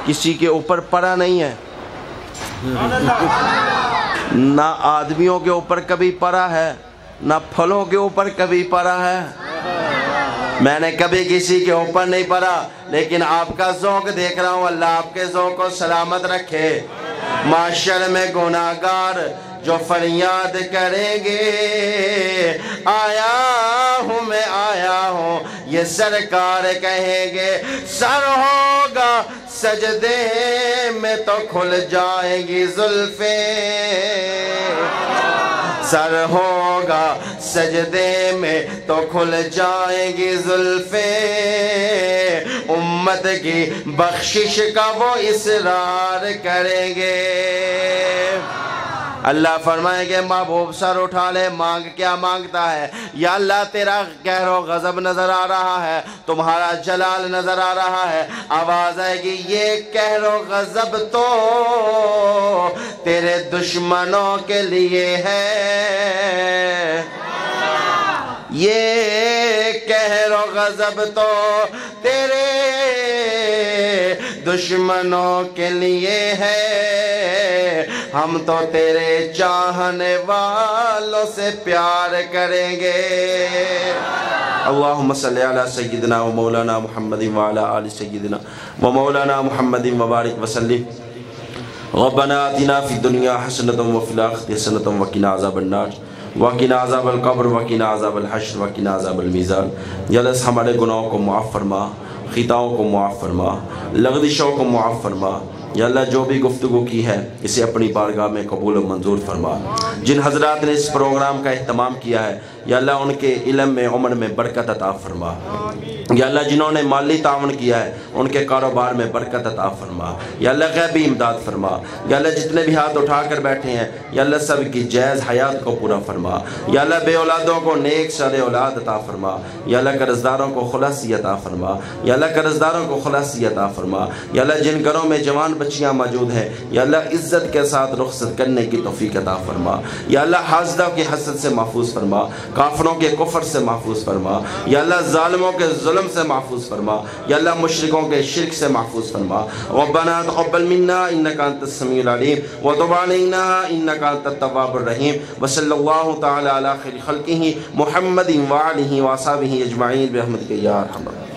کسی کے اوپر پڑھا نہیں ہے، نہ آدمیوں کے اوپر کبھی پڑھا ہے، نہ پھلوں کے اوپر کبھی پڑھا ہے، میں نے کبھی کسی کے اوپر نہیں پڑھا، لیکن آپ کا ذوق دیکھ رہا ہوں، اللہ آپ کے ذوق کو سلامت رکھے۔ معاشر میں گناہگار جو فریاد کریں گے، آیا ہوں میں آیا ہوں یہ سرکار کہیں گے۔ سر ہوگا سجدے میں تو کھل جائیں گی زلفیں، سر ہوگا سجدے میں تو کھل جائیں گی زلفیں، امت کی بخشش کا وہ اصرار کریں گے۔ اللہ فرمائیں گے محبوب سر اٹھا لے، مانگ کیا مانگتا ہے؟ یا اللہ تیرا قہر و غضب نظر آ رہا ہے، تمہارا جلال نظر آ رہا ہے۔ آواز آئے گی یہ قہر و غضب تو تیرے دشمنوں کے لیے ہے، یہ قہر و غضب تو تیرے دشمنوں کے لیے ہے، ہم تو تیرے چاہنے والوں سے پیار کریں گے۔ اللہم صلی علی سیدنا و مولانا محمد وعلی آل سیدنا و مولانا محمد وبارک وسلم۔ ربنا آتنا فی الدنیا حسنۃ وفی الآخرۃ حسنۃ وقنا عذاب النار وقنا عذاب القبر وقنا عذاب الحشر وقنا عذاب المیزان۔ یا اللہ ہمارے گناہوں کو معاف فرما، خطاؤں کو معاف فرما، لغزشوں کو معاف فرما۔ یا اللہ جو بھی گفتگو کی ہے اسے اپنی بارگاہ میں قبول و منظور فرما۔ جن حضرات نے اس پروگرام کا اہتمام کیا ہے یا اللہ ان کے علم میں عمر میں برکت عطا فرما۔ یا اللہ جنہوں نے مالی تعاون کیا ہے ان کے کاروبار میں برکت عطا فرما۔ یا اللہ غیبی امداد فرما۔ یا اللہ جتنے بھی ہاتھ اٹھا کر بیٹھے ہیں یا اللہ سب کی جائز حیات کو پورا فرما۔ یا اللہ بے اولادوں کو نیک صالح اولاد عطا فرما۔ یا اللہ قرضداروں کو خلاصی عطا فرما۔ یا اللہ قرضداروں کو خلاصی عطا فرما۔ یا اللہ جن گھروں میں جوان بچیاں موجود ہیں یا اللہ عزت کے ساتھ رخصت کرنے کی توفیق عطا فرما۔ یا اللہ حاسدوں کی حسد سے محفوظ فرما، کافروں کے کفر سے محفوظ فرما۔ یا اللہ ظالموں کے ظلم سے محفوظ فرما۔ یا اللہ مشرکوں کے شرک سے محفوظ فرما۔ ربنا تقبل منا انک انت السمیع العلیم وتب علینا انک انت التواب الرحیم وصلی اللہ تعالی علی خیر خلقہ محمد وآلہ وصحبہ اجمعین برحمتک یا ارحم الراحمین۔